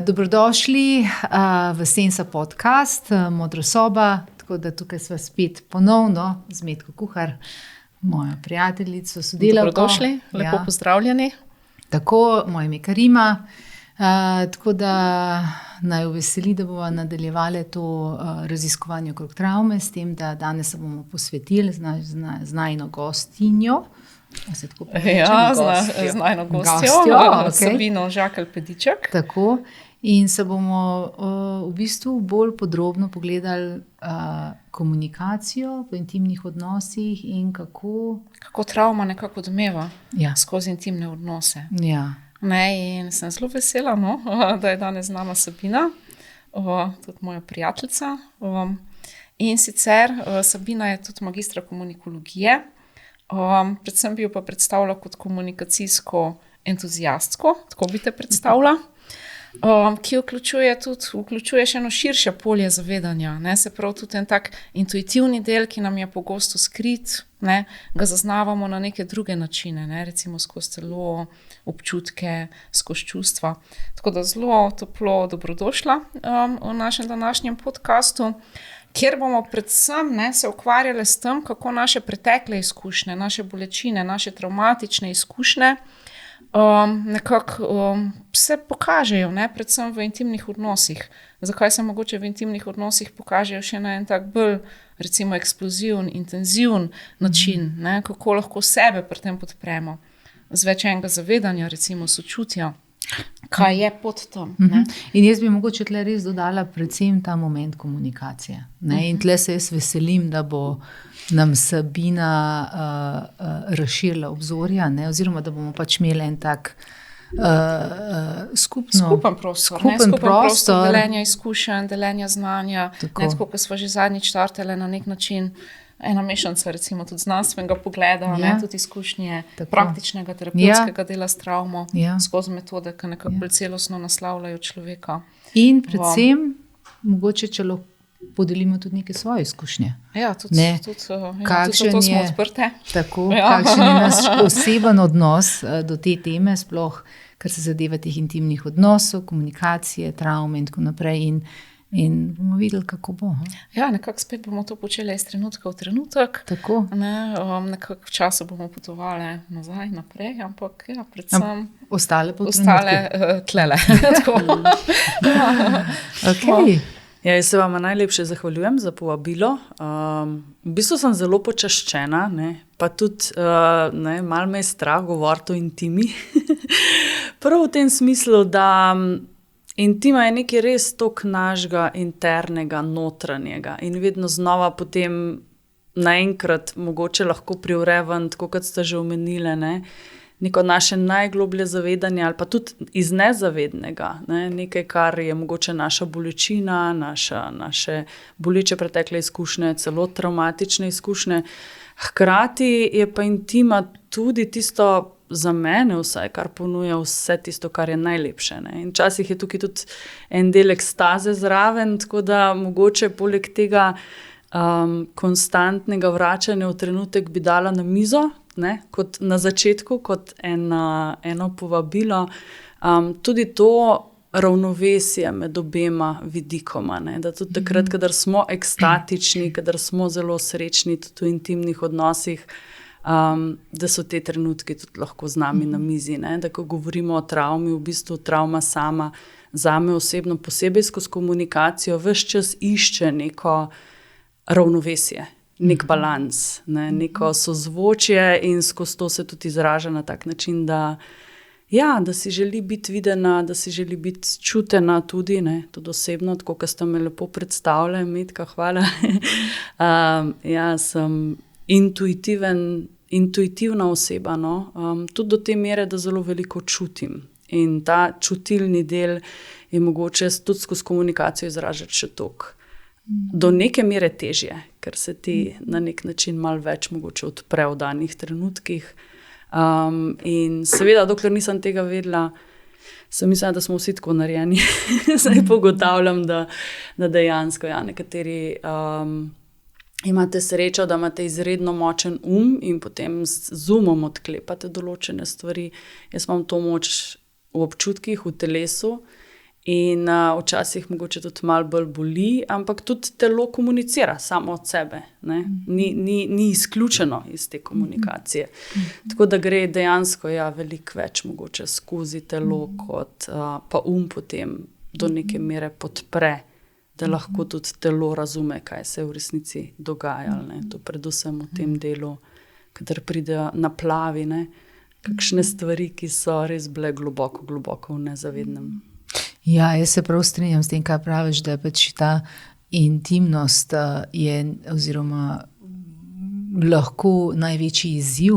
Dobrodošli v Sensa podcast, Modra soba, tako da tukaj sva spet ponovno z Metko Kuhar, mojo prijateljico, sodelavko. Dobrodošli, lepo pozdravljeni. Tako, moje ime Karima, tako da naj veseli, da bomo nadaljevali to raziskovanje okrog travme, s tem, da danes se bomo posvetili z najino gostinjo. Z najino gostjo, Sabino Žakelj-Pediček. Tako, in se bomo v bistvu bolj podrobno pogledali komunikacijo v intimnih odnosih in kako travma nekako odmeva skozi intimne odnose. Ja. In sem zelo vesela, da je danes z nama Sabina, tudi moja prijateljica. In sicer Sabina je tudi magistra komunikologije. Predvsem bi jo pa predstavila kot komunikacijsko entuziastko, tako bi te predstavila, ki vključuje še eno širše polje zavedanja. Se pravi tudi en tak intuitivni del, ki nam je pogosto skrit, ga zaznavamo na neke druge načine, recimo skozi telo, občutke, skozi čustva. Tako da zelo toplo dobrodošla v našem današnjem podcastu, kjer bomo predvsem se ukvarjali s tem, kako naše pretekle izkušnje, naše bolečine, naše travmatične izkušnje nekako se pokažejo, predvsem v intimnih odnosih. Zakaj se mogoče v intimnih odnosih pokažejo še na en tak bolj, recimo, eksploziven, intenziven način, kako lahko sebe pri tem podpremo, z več enega zavedanja, recimo sočutja. Kaj je pod tem? In jaz bi mogoče tle res dodala predvsem ta moment komunikacije. In tle se jaz veselim, da bo nam Sabina razširila obzorja, oziroma da bomo pač imeli en tak skupen prostor deljenja izkušenj, deljenja znanja. Tako, ko smo že zadnjič startali na nek način, ena mešanca, recimo tudi znanstvenega pogleda, tudi izkušnje praktičnega terapevtskega dela s travmo, skozi metode, ki nekako bolj celostno naslavljajo človeka. In predvsem, mogoče če lahko podelimo tudi neke svoje izkušnje. Tudi to smo odprte. Tako, kakšen je naš oseben odnos do te teme, sploh, kar se zadeva teh intimnih odnosov, komunikacije, travme in tako naprej. In bomo videli, kako bo. Nekako spet bomo to počeli iz trenutka v trenutek. Tako. Nekako v času bomo potovali nazaj, naprej, ampak predvsem ostale tlele. Okay. Jaz se vam najlepše zahvaljujem za povabilo. V bistvu sem zelo počaščena, pa tudi malo me je strah govoriti o intimi. Prav v tem smislu, da intima je nekaj res toliko našega internega, notranjega in vedno znova potem naenkrat mogoče lahko privre ven, tako kot ste že omenili, neko naše najgloblje zavedanje ali pa tudi iz nezavednega, nekaj, kar je mogoče naša bolečina, naše boleče pretekle izkušnje, celo travmatične izkušnje. Hkrati je pa intima tudi tisto, za mene vsaj, kar ponuja vse tisto, kar je najlepše. In včasih je tukaj tudi en del ekstaze zraven, tako da mogoče poleg tega konstantnega vračanja v trenutek bi dala na mizo, kot na začetku, kot eno povabilo. Tudi to ravnovesje med obema vidikoma, da tudi takrat, kadar smo ekstatični, kadar smo zelo srečni tudi v intimnih odnosih, da so te trenutki tudi lahko z nami na mizi. Da ko govorimo o travmi, v bistvu travma sama zame osebno posebej skozi komunikacijo ves čas išče neko ravnovesje, nek balans, neko sozvočje in skozi to se tudi izraža na tak način, da si želi biti videna, da si želi biti čutena tudi, tudi osebno, tako kot ste me lepo predstavljali, Metka, hvala. Sem intuitivna oseba, tudi do te mere, da zelo veliko čutim. In ta čutilni del je mogoče tudi skozi komunikacijo izražati še toliko. Do neke mere težje, ker se ti na nek način malo več mogoče odpre v danih trenutkih. In seveda, dokler nisem tega vedela, sem mislila, da smo vsi tako narejeni. Zdaj pogotavljam, da dejansko nekateri imate srečo, da imate izredno močen in potem z umom odklepate določene stvari. Jaz imam to moč v občutkih, v telesu In včasih mogoče tudi malo bolj boli, ampak tudi telo komunicira samo od sebe. Ni izključeno iz te komunikacije. Tako da gre dejansko veliko več mogoče skozi telo, kot pa potem do neke mere podpre, da lahko tudi telo razume, kaj se v resnici dogaja. To predvsem v tem delu, kadar pridejo naplavi, kakšne stvari, ki so res bile globoko v nezavednem. Ja, jaz se prav strinjam s tem, kaj praviš, da je pač ta intimnost oziroma lahko največji izziv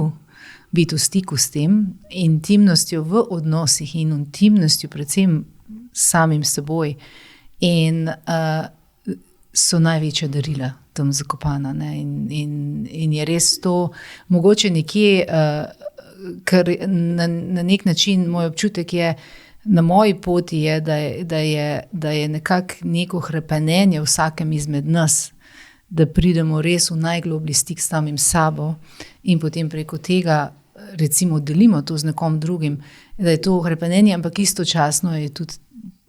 biti v stiku s tem, intimnostjo v odnosih in intimnostjo predvsem samim seboj. In so največja darila tam zakopana. In je res to mogoče nekje, ker na nek način moj občutek je, na moji poti je, da je nekako neko hrepenenje vsakem izmed nas, da pridemo res v najgloblji stik s samim sabo in potem preko tega recimo delimo to z nekom drugim, da je to hrepenenje, ampak istočasno je tudi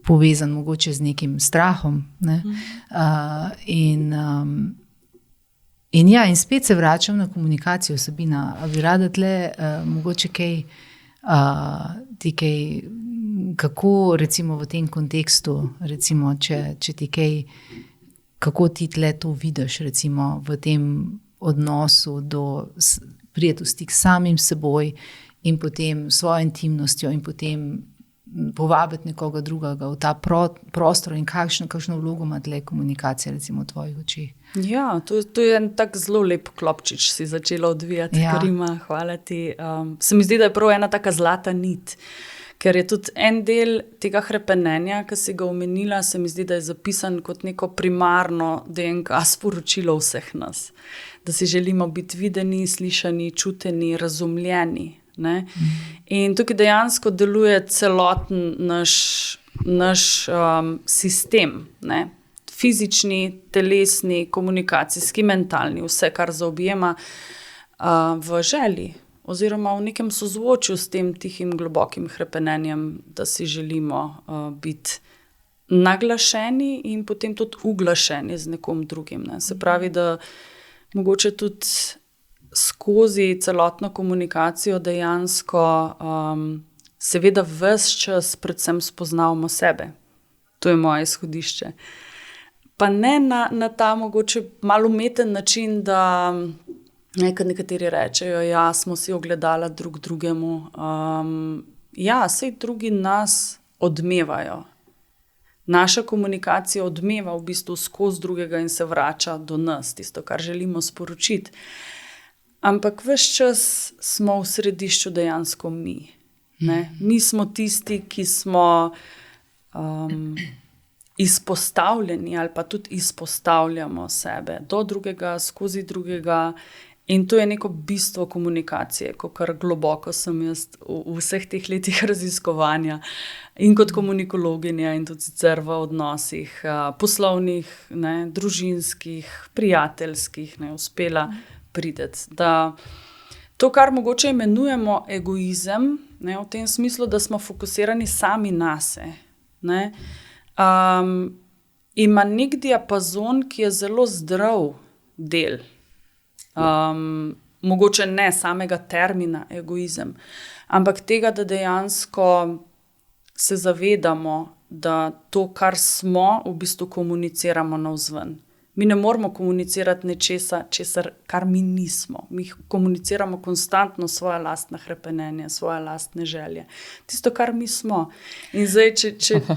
povezan mogoče z nekim strahom. In spet se vračam na komunikacijo, Sabina. A bi rada tle mogoče kaj kako recimo v tem kontekstu, recimo, če ti kaj, kako ti tle to vidiš recimo v tem odnosu prijeti v stik samim seboj in potem svojo intimnostjo in potem povabiti nekoga drugega v ta prostor in kakšno vlogo ima tle komunikacija recimo v tvojih očeh. Ja, to je en tak zelo lep klopčič si začela odvijati, Karima, hvala ti. Se mi zdi, da je prav ena taka zlata nit, ker je tudi en del tega hrepenenja, ki si ga omenila, se mi zdi, da je zapisan kot neko primarno DNK sporočilo vseh nas. Da si želimo biti videni, slišani, čuteni, razumljeni. In tukaj dejansko deluje celoten naš sistem, fizični, telesni, komunikacijski, mentalni, vse, kar zaobjema v želji oziroma v nekem sozvočju s tem tihim globokim hrepenenjem, da si želimo biti naglašeni in potem tudi uglašeni z nekom drugim. Se pravi, da mogoče tudi skozi celotno komunikacijo dejansko seveda ves čas predvsem spoznavamo sebe. To je moje izhodišče. Pa ne na ta mogoče malo umeten način, da nekateri rečejo, ja, smo si ogledala drug drugemu. Ja, saj drugi nas odmevajo. Naša komunikacija odmeva v bistvu skozi drugega in se vrača do nas, tisto, kar želimo sporočiti. Ampak ves čas smo v središču dejansko mi. Mi smo tisti, ki smo izpostavljeni ali pa tudi izpostavljamo sebe do drugega, skozi drugega. In to je neko bistvo komunikacije, kar globoko sem jaz v vseh teh letih raziskovanja in kot komunikologinja in tudi sicer v odnosih poslovnih, družinskih, prijateljskih, uspela prideti. Da to, kar mogoče imenujemo egoizem, v tem smislu, da smo fokusirani sami nase, ima nek diapazon, ki je zelo zdrav del. Mogoče ne samega termina egoizem, ampak tega, da dejansko se zavedamo, da to, kar smo, v bistvu komuniciramo navzven. Mi ne moramo komunicirati nečesa, kar mi nismo. Mi komuniciramo konstantno svoje lastne hrepenenje, svoje lastne želje. Tisto, kar mi smo. In zdaj, če smo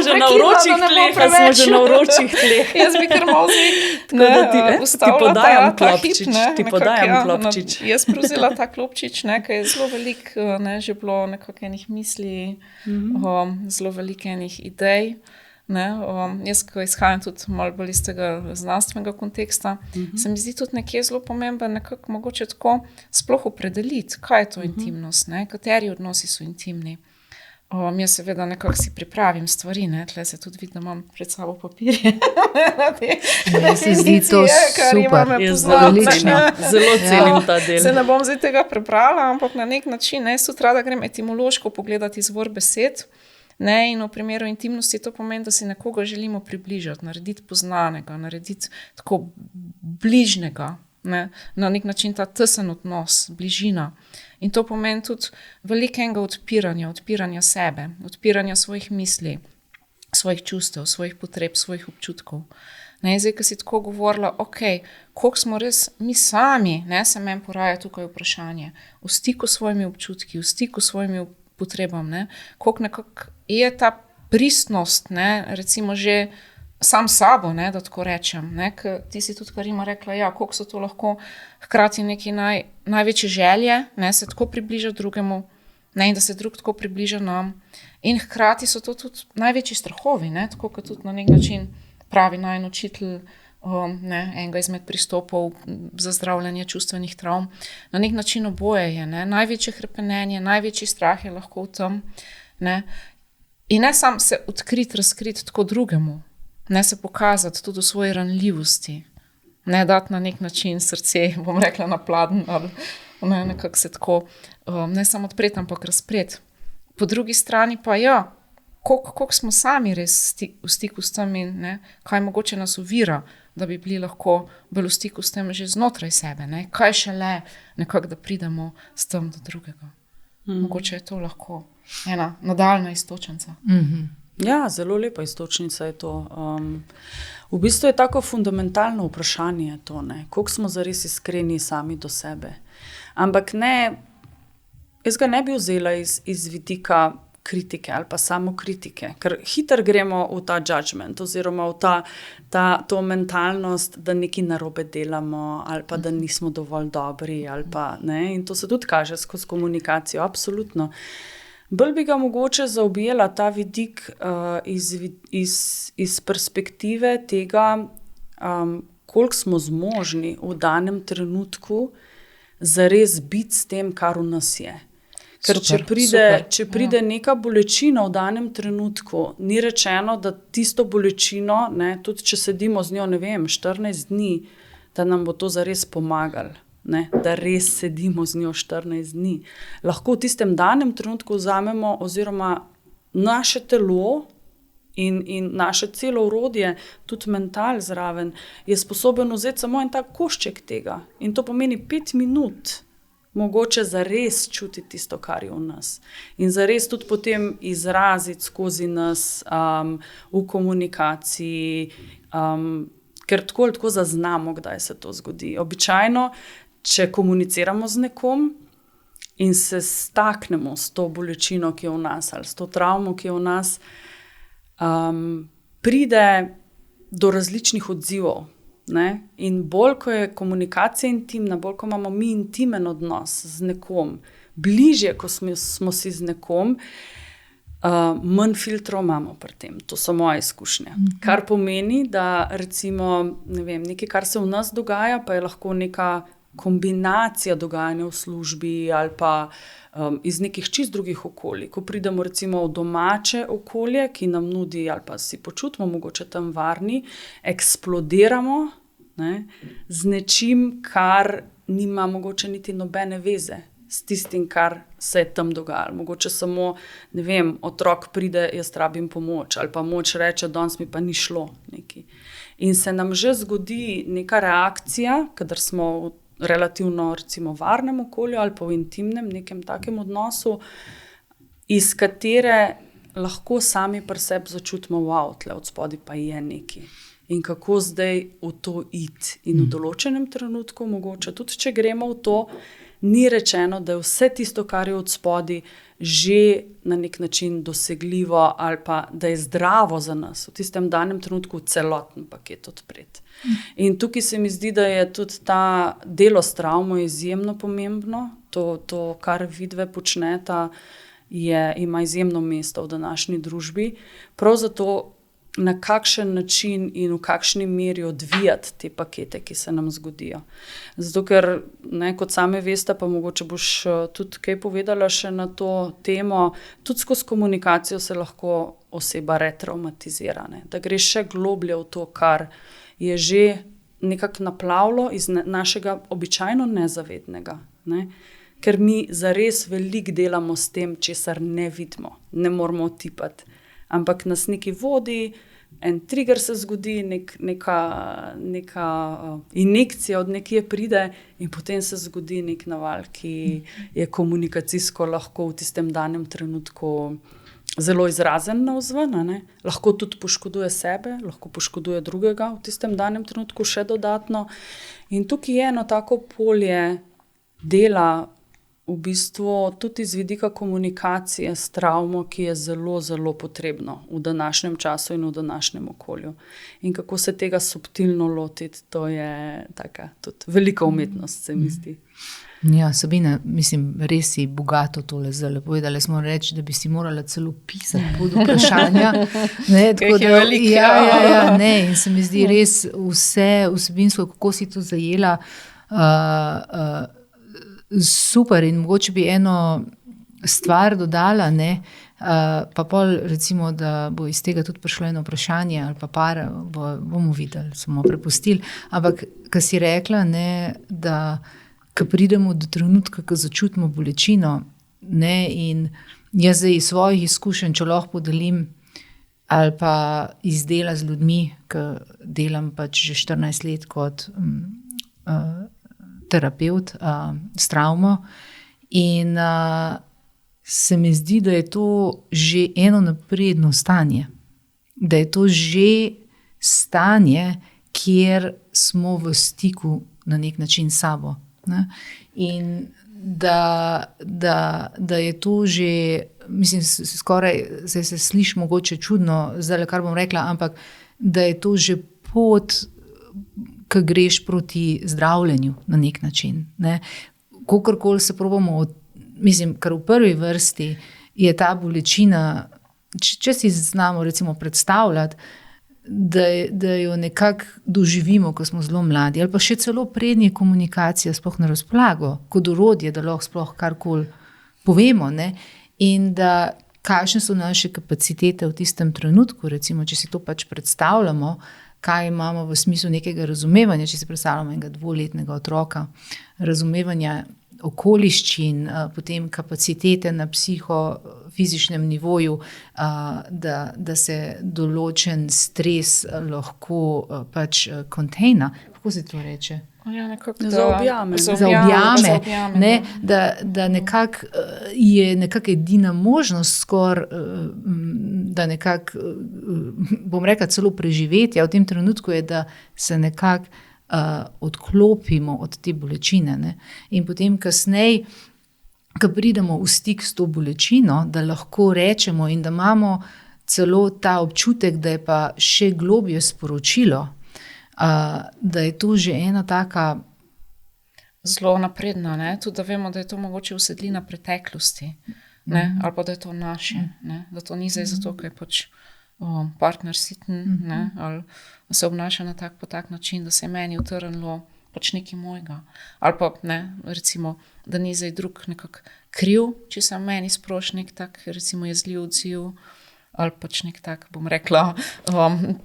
že na vročih tleh. Jaz bi kar malo ti podajam klopčič. Jaz prevzela ta klopčič, ker je zelo veliko, že bilo nekako enih misli, zelo veliko enih idej. Jaz, ko izhajam tudi malo bolj iz tega znanstvenega konteksta, se mi zdi tudi nekje zelo pomemben nekako mogoče tako sploh opredeliti, kaj je to intimnost, kateri odnosi so intimni. Jaz seveda nekako si pripravim stvari, tle se tudi vidim, da imam pred sabo papirje. Se zdi to super, je zelo cenim ta del. Se ne bom zdaj tega prebrala, ampak na nek način, jaz tudi rada grem etimološko pogledati izvor besed. Ne? In v primeru intimnosti to pomeni, da si nekoga želimo približati, narediti poznanega, narediti tako bližnjega, ne? Na nek način ta tesen odnos, bližina. In to pomeni tudi velikega odpiranja sebe, odpiranja svojih misli, svojih čustev, svojih potreb, svojih občutkov. Ne, zdaj, ko si tako govorila, koliko smo res mi sami, ne, se meni poraja tukaj vprašanje, v stiku s svojimi občutki, v stiku s svojimi potrebami, koliko nekako je ta pristnost, ne, recimo že sam sabo, ne, da tako rečem, ne, ti si tudi Karima rekla, ja, koliko so to lahko hkrati neki največje želje, ne, se tako približa drugemu, ne, in da se drug tako približa nam, in hkrati so to tudi največji strahovi, ne, tako kot tudi na nek način pravi najin učitelj, enega izmed pristopov za zdravljenje čustvenih travm. Na nek način oboje je, ne? Največje hrepenenje, največji strah je lahko v tem. Ne? In ne samo se odkriti, razkriti tako drugemu, ne se pokazati tudi v svoji ranljivosti, ne dati na nek način srce, bom rekla, na pladen, ali ne, nekako se tako, ne samo odpreti, ampak razpreti. Po drugi strani pa ja, koliko smo sami res v stiku s tem in ne, kaj mogoče nas ovira, da bi bili lahko bolj v stiku s tem že znotraj sebe, ne, kaj šele nekako, da pridemo s tem do drugega. Mogoče je to lahko ena nadaljna iztočnica. Ja, zelo lepa iztočnica je to. V bistvu je tako fundamentalno vprašanje to, ne, koliko smo zares iskreni sami do sebe. Ampak ne, jaz ga ne bi vzela iz vidika kritike ali pa samo kritike, ker hitro gremo v ta judgment oziroma v to mentalnost, da nekaj narobe delamo ali pa da nismo dovolj dobri ali pa, ne, in to se tudi kaže skozi komunikacijo, absolutno. Bolj bi ga mogoče zaobjela ta vidik iz perspektive tega, koliko smo zmožni v danem trenutku zares biti s tem, kar v nas je. Ker če pride neka bolečina v danem trenutku, ni rečeno, da tisto bolečino, ne, tudi če sedimo z njo, ne vem, 14 dni, da nam bo to zares pomagalo, ne, da res sedimo z njo 14 dni. Lahko v tistem danem trenutku vzamemo oziroma naše telo in naše celo orodje, tudi mental zraven, je sposoben vzeti samo en tak košček tega. In to pomeni 5 minut. Mogoče zares čutiti tisto, kar je v nas. In zares tudi potem izraziti skozi nas v komunikaciji, ker tako zaznamo, kdaj se to zgodi. Običajno, če komuniciramo z nekom in se staknemo s to bolečino, ki je v nas, ali s to travmo, ki je v nas, pride do različnih odzivov. Ne? In bolj, ko je komunikacija intimna, bolj, ko imamo mi intimen odnos z nekom, bližje, ko smo si z nekom, manj filtrov imamo pri tem. To so moje izkušnje. Kar pomeni, da recimo, ne vem, nekaj, kar se v nas dogaja, pa je lahko neka kombinacija dogajanja v službi ali pa iz nekih čist drugih okolij. Ko pridemo recimo v domače okolje, ki nam nudi ali pa si počutimo mogoče tam varni, eksplodiramo, ne, z nečim, kar nima mogoče niti nobene veze s tistim, kar se je tam dogajalo. Mogoče samo, ne vem, otrok pride, jaz rabim pomoč, ali pa moč reče, danes mi pa ni šlo nekaj. In se nam že zgodi neka reakcija, kadar smo v relativno recimo varnem okolju ali pa v intimnem nekem takem odnosu, iz katere lahko sami pri sebi začutimo, wow, tle od spodaj pa je nekaj. In kako zdaj v to iti. In v določenem trenutku, mogoče tudi če gremo v to, ni rečeno, da je vse tisto, kar je od spodaj, že na nek način dosegljivo ali pa da je zdravo za nas. V tistem danem trenutku celoten paket odpreti. In tukaj se mi zdi, da je tudi ta delo s travmo izjemno pomembno. To kar vidve počneta, ima izjemno mesto v današnji družbi. Prav zato na kakšen način in v kakšni meri odvijati te pakete, ki se nam zgodijo. Zato, ker, ne, kot same veste, pa mogoče boš tudi kaj povedala še na to temo, tudi skozi komunikacijo se lahko oseba retraumatizira, ne, da gre še globlje v to, kar je že nekako naplavilo iz našega običajno nezavednega, ne, ker mi zares veliko delamo s tem, česar ne vidimo, ne moramo otipati. Ampak nas nekaj vodi, en trigger se zgodi, neka injekcija od nekje pride in potem se zgodi nek naval, ki je komunikacijsko lahko v tistem danem trenutku zelo izrazen navzven, ne? Lahko tudi poškoduje sebe, lahko poškoduje drugega v tistem danem trenutku še dodatno. In tukaj je eno tako polje dela v bistvu tudi z vidika komunikacije s travmo, ki je zelo, zelo potrebno v današnjem času in v današnjem okolju. In kako se tega subtilno lotiti, to je taka tudi velika umetnost, se mi zdi. Ja, Sabina, mislim, res si bogato tole zdaj povedala. Smo reči, da bi si morala celo pisati pod vprašanja. Ne, tako da, ja, ne, in se mi zdi res vse vsebinsko, kako si to zajela, super. In mogoče bi eno stvar dodala, ne, pa pol recimo, da bo iz tega tudi prišlo eno vprašanje ali pa par, bomo videli, smo prepustili. Ampak, ko si rekla, ne, da ko pridemo do trenutka, ko začutimo bolečino, ne, in jaz zdaj iz svojih izkušenj, če lahko podelim, ali pa iz dela z ljudmi, ko delam pač že 14 let kot terapeut s travmo, in se mi zdi, da je to že eno napredno stanje. Da je to že stanje, kjer smo v stiku na nek način s sabo. Ne? In da je to že, mislim, skoraj se sliši mogoče čudno, zdaj, kar bom rekla, ampak da je to že pot, ko greš proti zdravljenju na nek način. Ne? Kokorkoli se probamo, mislim, kar v prvi vrsti je ta bolečina, če si znamo recimo predstavljati, da jo nekako doživimo, ko smo zelo mladi, ali pa še celo prednje komunikacija sploh na razpolago, kot orodje, da lahko sploh karkoli povemo, ne? In da kakšne so naše kapacitete v tistem trenutku, recimo, če si to pač predstavljamo, kaj imamo v smislu nekega razumevanja, če si predstavljamo enega 2-letnega otroka, razumevanja okoliščin, potem kapacitete na psihofizičnem nivoju, da se določen stres lahko pač kontejna. Kako se to reče? Ja, Zaobjame. Ne, da nekako je nekako edina možnost skoraj, da nekako, bom rekla, celo preživetja v tem trenutku je, da se nekako odklopimo od te bolečine. Ne? In potem kasneje, ko pridemo v stik s to bolečino, da lahko rečemo in da imamo celo ta občutek, da je pa še globje sporočilo, da je to že ena taka zelo napredna, ne? Tudi da vemo, da je to mogoče usedlina preteklosti, ne? Ali pa da je to naše, ne? Da to ni zdaj zato, ker je pač partner siten, ne? Ali se obnaša na tak način, da se je meni utrnilo pač nekaj mojega. Ali pa, ne, recimo, da ni zdaj drug nekako kriv, če sem meni sproš nek tak, recimo, jezljiv odziv, ali pač nek tak, bom rekla,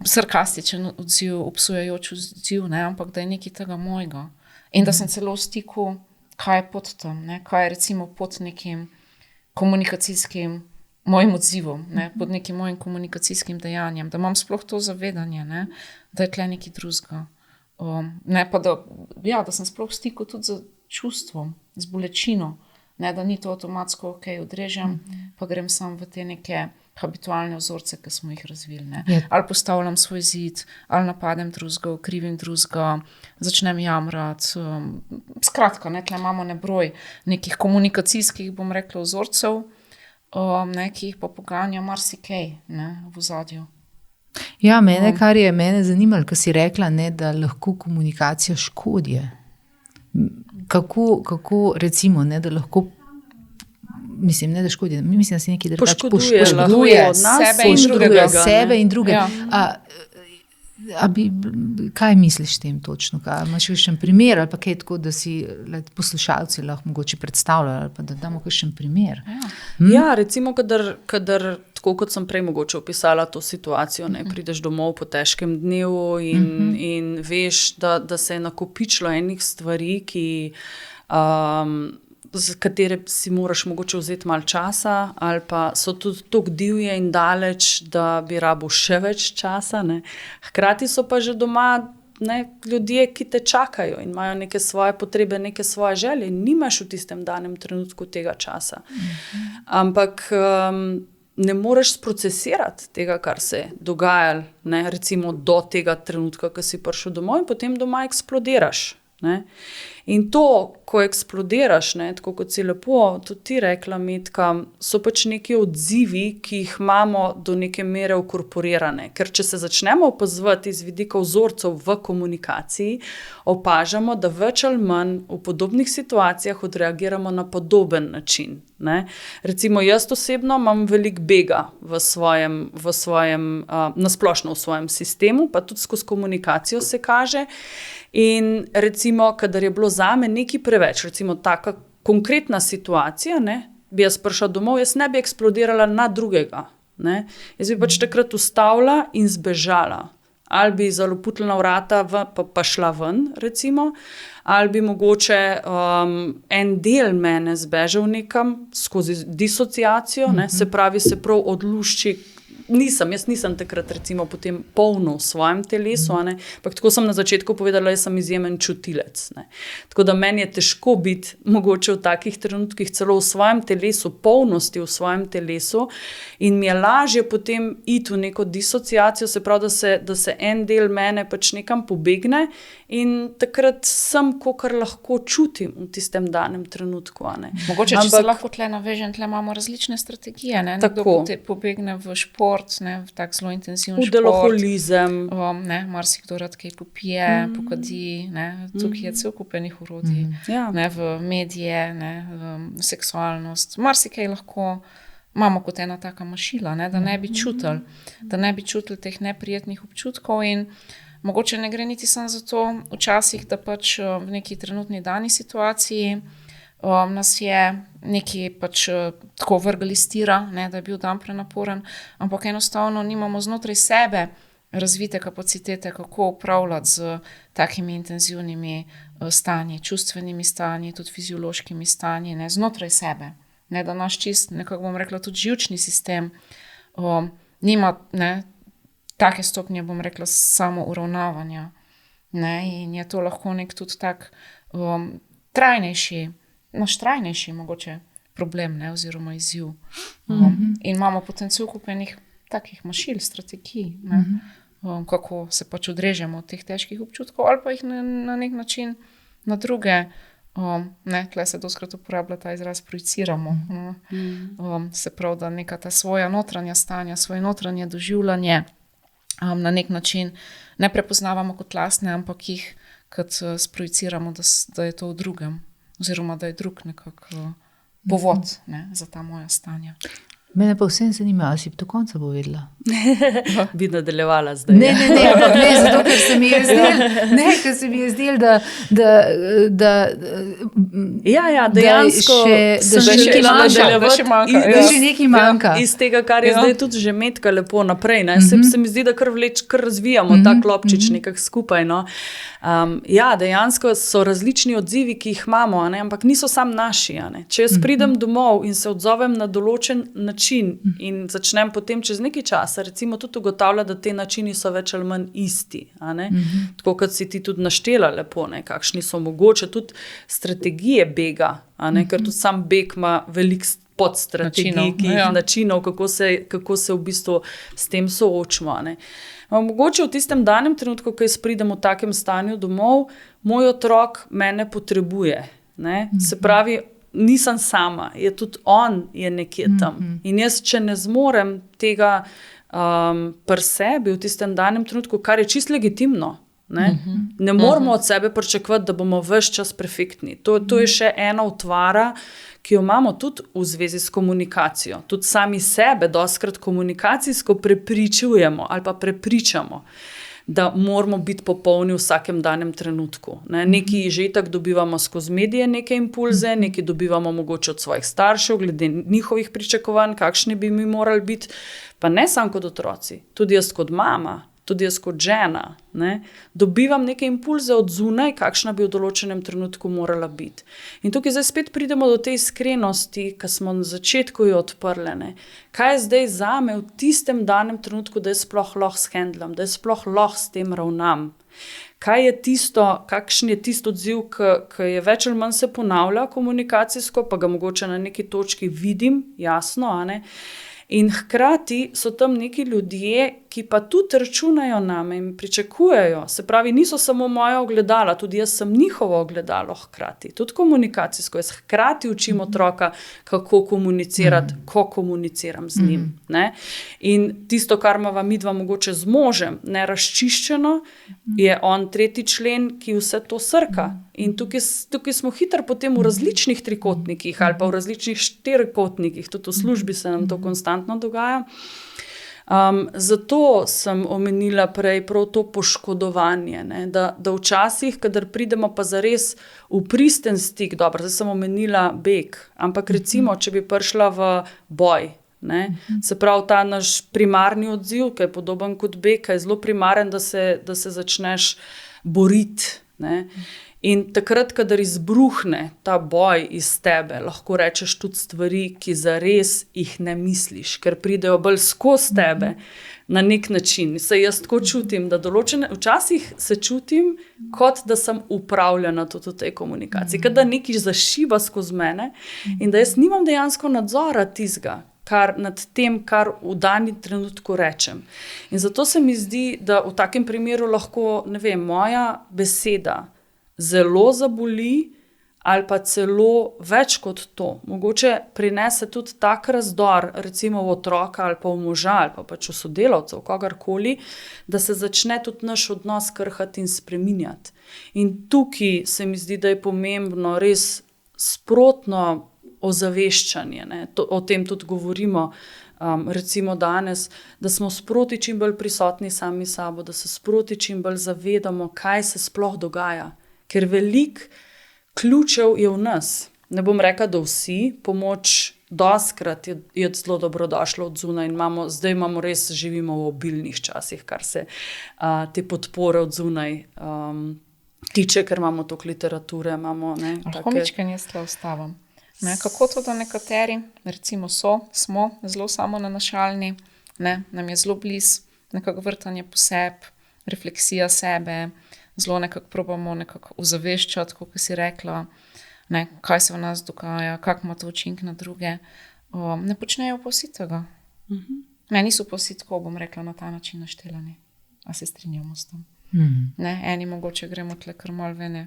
sarkastičen odziv, obsojajoč odziv, ne? Ampak da je nekaj tega mojega. In da sem celo v stiku, kaj je pod tem, ne? Kaj je recimo pod nekim komunikacijskim mojim odzivom, ne? Pod nekim mojim komunikacijskim dejanjem, da imam sploh to zavedanje, ne? Da je tle nekaj drugega. Ne pa da, ja, da sem sploh v stiku tudi z čustvom, z bolečino, ne? Da ni to avtomatsko, ok, odrežem, pa grem sam v te neke habitualne vzorce, ki smo jih razvili. Ne? Ali postavljam svoj zid, ali napadem drugega, krivim drugega, začnem jamrati. Skratka, ne, tle imamo nebroj nekih komunikacijskih, bom rekla, vzorcev, ne, ki jih pa poganja marsikaj, ne, v ozadju. Ja, kar je mene zanimalo, ko si rekla, ne, da lahko komunikacija škodi. Kako recimo, ne, da lahko, mislim, ne da škodi, mislim, da si nekaj poškoduje sebe in druge. Ja. Kaj misliš s tem točno? Imaš kakšen primer ali pa kaj tako, da si poslušalci lahko mogoče predstavljajo ali pa da damo kakšen primer? Ja, recimo, kadar tako kot sem prej mogoče opisala to situacijo, ne, prideš domov po težkem dnevu in veš, da se je nakopičilo enih stvari, ki za katere si moraš mogoče vzeti malo časa, ali pa so tudi tako divje in daleč, da bi rabo še več časa. Ne. Hkrati so pa že doma ljudje, ki te čakajo in imajo neke svoje potrebe, neke svoje želje in nimaš v tistem danem trenutku tega časa. Ampak ne moreš sprocesirati tega, kar se je dogajalo, recimo do tega trenutka, ko si prišel domov in potem doma eksplodiraš. Ne? In to, ko eksplodiraš, tako kot si lepo tudi ti rekla, Metka, so pač neki odzivi, ki jih imamo do neke mere vkorporirane. Ker če se začnemo opazovati iz vidika vzorcev v komunikaciji, opažamo, da več ali manj v podobnih situacijah odreagiramo na podoben način. Ne? Recimo jaz osebno imam veliko bega v svojem nasplošno v svojem sistemu, pa tudi skozi komunikacijo se kaže. In recimo, kadar je bilo zame nekaj preveč, recimo taka konkretna situacija, bi jaz prišla domov, jaz ne bi eksplodirala na drugega. Ne? Jaz bi pač takrat ustavila in zbežala. Ali bi zaloputila vrata pa šla ven, recimo, ali bi mogoče en del mene zbežal nekam skozi disociacijo, se pravi, se prav odlušči. Jaz nisem takrat recimo potem polno v svojem telesu, ampak tako sem na začetku povedala, jaz sem izjemen čutilec. Tako da meni je težko biti mogoče v takih trenutkih celo v svojem telesu, polnosti v svojem telesu in mi je lažje potem iti v neko disociacijo, se pravi, da se en del mene pač nekam pobegne in takrat sem, kakor lahko čutim v tistem danem trenutku. Mogoče, če se lahko tle navežem, tle imamo različne strategije. Nekdo pobegne v šport, v tak zelo intenziven šport. V deloholizem. Marsikdo rad kaj popije, pokadi. Tukaj je cel kupenih orodij. V medije, v seksualnost. Marsikaj lahko imamo kot ena taka mašila, da ne bi čutili. Da ne bi čutili teh neprijetnih občutkov in mogoče ne gre niti samo zato včasih, da pač v neki trenutni dani situaciji nas je nekaj pač tako vrgli stira, da je bil dan prenaporen, ampak enostavno nimamo znotraj sebe razvite kapacitete, kako upravljati z takimi intenzivnimi stanji, čustvenimi stanji, tudi fiziološkimi stanji, znotraj sebe. Da naš čist, nekako bom rekla, tudi živčni sistem nima take stopnje, bom rekla, samo uravnavanja. In je to lahko nek tudi tak trajnejši mogoče problem, oziroma izziv. In imamo potencial kupenih takih mašil, strategij, kako se pač odrežemo od teh težkih občutkov ali pa jih na nek način na druge, tle se doskrat uporablja ta izraz projiciramo. Se pravi, da neka ta svoja notranja stanja, svoje notranje doživljanje na nek način ne prepoznavamo kot lastne, ampak jih kot sprojiciramo, da je to v drugem, oziroma da je drug nekako povod za ta moja stanja. Mene pa vsem zanima, ali si do konca povedala? Bi nadaljevala zdaj. Ne, ampak ne, zato, ker se mi je zdelo, da dejansko še nekaj manjka. Iz tega, kar je zdaj tudi že Metka lepo naprej. Se mi zdi, da kar razvijamo ta klopčič nekako skupaj. Dejansko so različni odzivi, ki jih imamo, ampak niso sam naši. Če jaz pridem domov in se odzovem na določen način in začnem potem čez nekaj časa recimo tudi ugotavljati, da te načini so več ali manj isti. Tako kot si ti tudi naštela lepo, kakšni so mogoče tudi strategije bega, ker tudi sam beg ima veliko podstrategij, načinov, kako se v bistvu s tem soočimo. Mogoče v tistem danem trenutku, ko jaz pridem v takem stanju domov, moj otrok mene potrebuje. Se pravi, nisem sama, je tudi on je nekje tam. In jaz, če ne zmorem tega pri sebi v tistem danem trenutku, kar je čisto legitimno, ne moramo od sebe pričakovati, da bomo ves čas perfektni. To je še ena utvara, ki jo imamo tudi v zvezi s komunikacijo. Tudi sami sebe dostikrat komunikacijsko prepričujemo ali pa prepričamo, da moramo biti popolni v vsakem danem trenutku. Nekaj že itak dobivamo skozi medije, neke impulze, nekaj dobivamo mogoče od svojih staršev, glede njihovih pričakovanj, kakšni bi mi morali biti, pa ne samo kot otroci, tudi jaz kot mama. tudi jaz kot žena, ne, dobivam neke impulze od zunaj, kakšna bi v določenem trenutku morala biti. In tukaj zdaj spet pridemo do te iskrenosti, ki smo na začetku jo odprli. Ne. Kaj je zdaj zame v tistem danem trenutku, da jaz sploh lahko shendlam, da jaz sploh lahko s tem ravnam. Kaj je tisto, kakšen je tisto odziv, ki je več ali manj se ponavlja komunikacijsko, pa ga mogoče na neki točki vidim, jasno, a ne? In hkrati so tam neki ljudje, ki pa tudi računajo name in pričakujejo. Se pravi, niso samo moja ogledala, tudi jaz sem njihovo ogledalo hkrati. Tudi komunikacijsko. Jaz hkrati učim otroka, kako komunicirati, ko komuniciram z njim. Ne? In tisto, kar imava midva mogoče z možem, nerazčiščeno, je on 3. člen, ki vse to srka. In tukaj smo hitro potem v različnih trikotnikih ali pa v različnih štirikotnikih, tudi v službi se nam to konstantno dogaja. Zato sem omenila prej prav to poškodovanje, ne? Da včasih, kadar pridemo pa zares v pristen stik, dobro, zdaj sem omenila beg, ampak recimo, če bi prišla v boj, ne? Se pravi, ta naš primarni odziv, ki je podoben kot beg, je zelo primaren, da se začneš boriti, ne? In takrat, kadar izbruhne ta boj iz tebe, lahko rečeš tudi stvari, ki zares jih ne misliš, ker pridejo bolj skozi tebe na nek način. Se jaz tako čutim, da včasih se čutim, kot da sem upravljena tudi v tej komunikaciji, kot da nekaj zašiba skozi mene in da jaz nimam dejansko nadzora tistega, nad tem, kar v dani trenutku rečem. In zato se mi zdi, da v takem primeru lahko, ne vem, moja beseda zelo zaboli ali pa celo več kot to. Mogoče prinese tudi tak razdor, recimo v otroka ali pa v moža ali pa pač v sodelavcev, kogarkoli, da se začne tudi naš odnos krhati in spreminjati. In tukaj se mi zdi, da je pomembno res sprotno ozaveščanje, ne? O tem tudi govorimo, recimo danes, da smo sproti čim bolj prisotni sami sabo, da se sproti čim bolj zavedamo, kaj se sploh dogaja. Ker veliko ključev je v nas. Ne bom rekla, da vsi, pomoč doskrat je zelo dobrodošla od zunaj in zdaj res živimo v obilnih časih, kar se te podpore od zunaj tiče, ker imamo toliko literature. Lahko mičkaj jaz tle ustavim. Kako to, da nekateri, recimo smo zelo samonanašalni, nam je zelo blizu nekako vrtanje po sebi, refleksija sebe, zelo nekako probamo nekako ozaveščati, kot si rekla, kaj se v nas dogaja, kako ima to učink na druge. Ne počnejo pa vsi tega. Niso pa vsi tako, bom rekla, na ta način naštelani. A se strinjamo s tem? Eni mogoče gremo tle kar malo v ene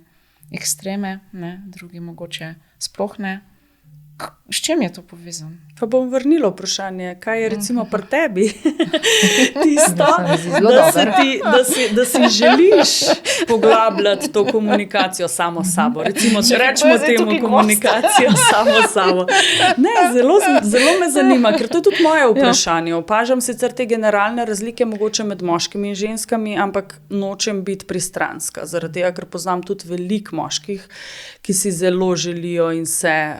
ekstreme, drugi mogoče sploh ne. S čem je to povezano? Pa bom vrnila vprašanje, kaj je recimo pri tebi tisto, da si želiš poglabljati to komunikacijo samo s sabo. Recimo, če rečemo temu komunikacijo samo s sabo. Ne, zelo me zanima, ker to je tudi moje vprašanje. Opažam sicer te generalne razlike mogoče med moškimi in ženskami, ampak nočem biti pristranska. Zaradi tega, ker poznam tudi veliko moških, ki si zelo želijo in se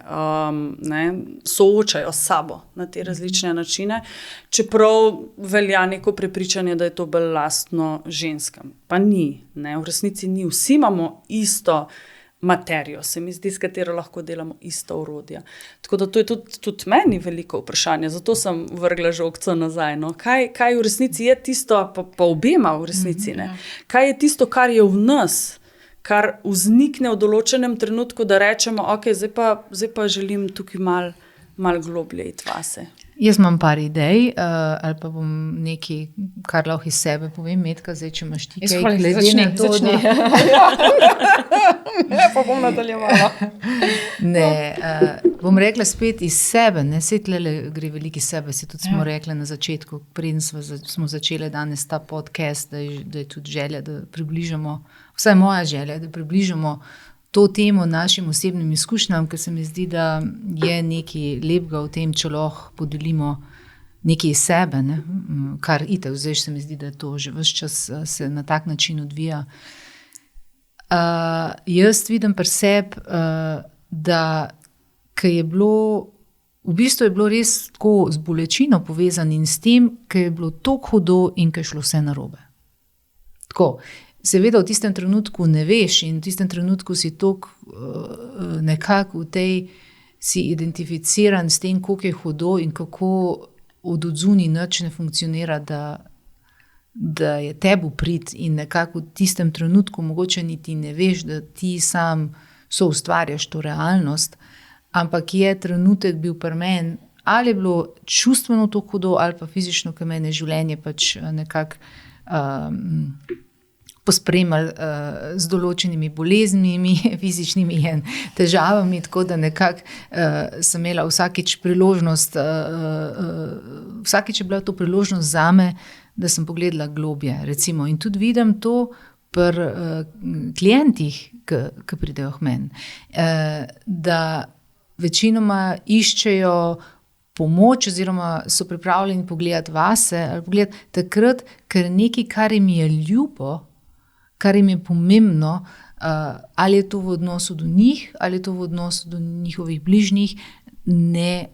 soočajo s sabo na te različne načine, čeprav velja neko prepričanje, da je to bolj lastno ženskam. Pa ni, v resnici ni. Vsi imamo isto materijo, se mi zdi, s katero lahko delamo isto orodje. Tako da to je tudi meni veliko vprašanje, zato sem vrgla žogco nazaj. Kaj v resnici je tisto, pa obema v resnici, kaj je tisto, kar je v nas, kar vznikne v določenem trenutku, da rečemo, ok, zdaj pa želim tukaj malo globlje iti vase. Jaz imam par idej, ali pa bom nekaj, kar lahko iz sebe povem, Metka, zdaj, če imaš ti kaj glede na to. Pa bom nadaljevala. Bom rekla spet iz sebe, saj tlele gre veliko iz sebe, se tudi smo rekli na začetku, preden smo začeli danes ta podcast, da je tudi želja, da približamo, vsaj moja želja, da približamo to temo našim osebnim izkušnjam, ker se mi zdi, da je nekaj lepega v tem, če lahko podelimo nekaj iz sebe, kar itak, zdaj se mi zdi, da to že ves čas se na tak način odvija. Jaz vidim pri sebi, da ker je bilo, v bistvu je bilo res tako z bolečino povezan in s tem, ker je bilo toliko hudo in ker je šlo vse narobe. Tako, seveda v tistem trenutku ne veš in v tistem trenutku si toliko nekako v tej, si identificiran s tem, koliko je hudo in kako od odzuni nič ne funkcionira, da je tebi prid in nekako v tistem trenutku mogoče niti ne veš, da ti sam soustvarjaš to realnost, ampak je trenutek bil pri meni, ali je bilo čustveno to hudo, ali pa fizično, ker mene življenje pač nekako pospremili z določenimi boleznimi, fizičnimi in težavami, tako da nekako sem imela vsakič priložnost, vsakič je bila to priložnost zame, da sem pogledala globje, recimo. In tudi vidim to pri klientih, ki pridejo k meni, da večinoma iščejo pomoč oziroma so pripravljeni pogledati vase ali pogledati takrat, ker nekaj, kar jim je ljubo, kar jim je pomembno, ali je to v odnosu do njih, ali je to v odnosu do njihovih bližnjih, ne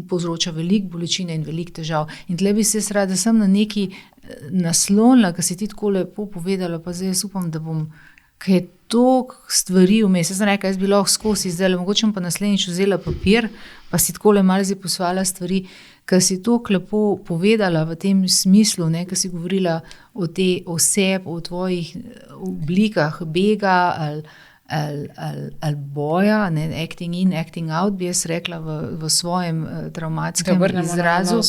povzroča veliko bolečine in veliko težav. In tle bi se jaz rada sem na neki naslonila, ki si ti tako lepo povedala, pa zdaj jaz upam, da bom, kaj je toliko stvari vmes. Jaz sem rekla, jaz bi lahko skozi zdaj, mogoče pa naslednjič vzela papir, pa si tako malo zdaj posvala stvari, ker si toliko lepo povedala v tem smislu, ne, ker si govorila o te oseb, o tvojih oblikah bega ali boja, ne, acting in, acting out, bi jaz rekla v svojem travmatskem izrazu.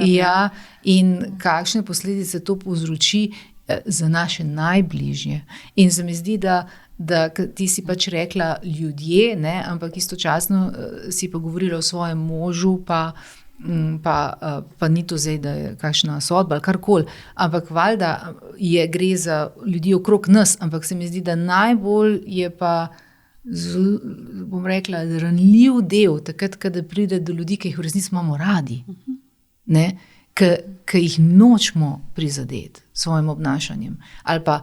Ja, in kakšne posledice to povzroči za naše najbližje. In se mi zdi, da ti si pač rekla ljudje, ne, ampak istočasno si pa govorila o svojem možu, pa ni to zdaj, da je kakšna sodba ali karkoli, ampak valjda gre za ljudi okrog nas, ampak se mi zdi, da najbolj je pa, bom rekla, ranljiv del, takrat, kada pride do ljudi, ki jih v resnici imamo radi, ne, ki jih nočemo prizadeti s svojim obnašanjem. Ali pa,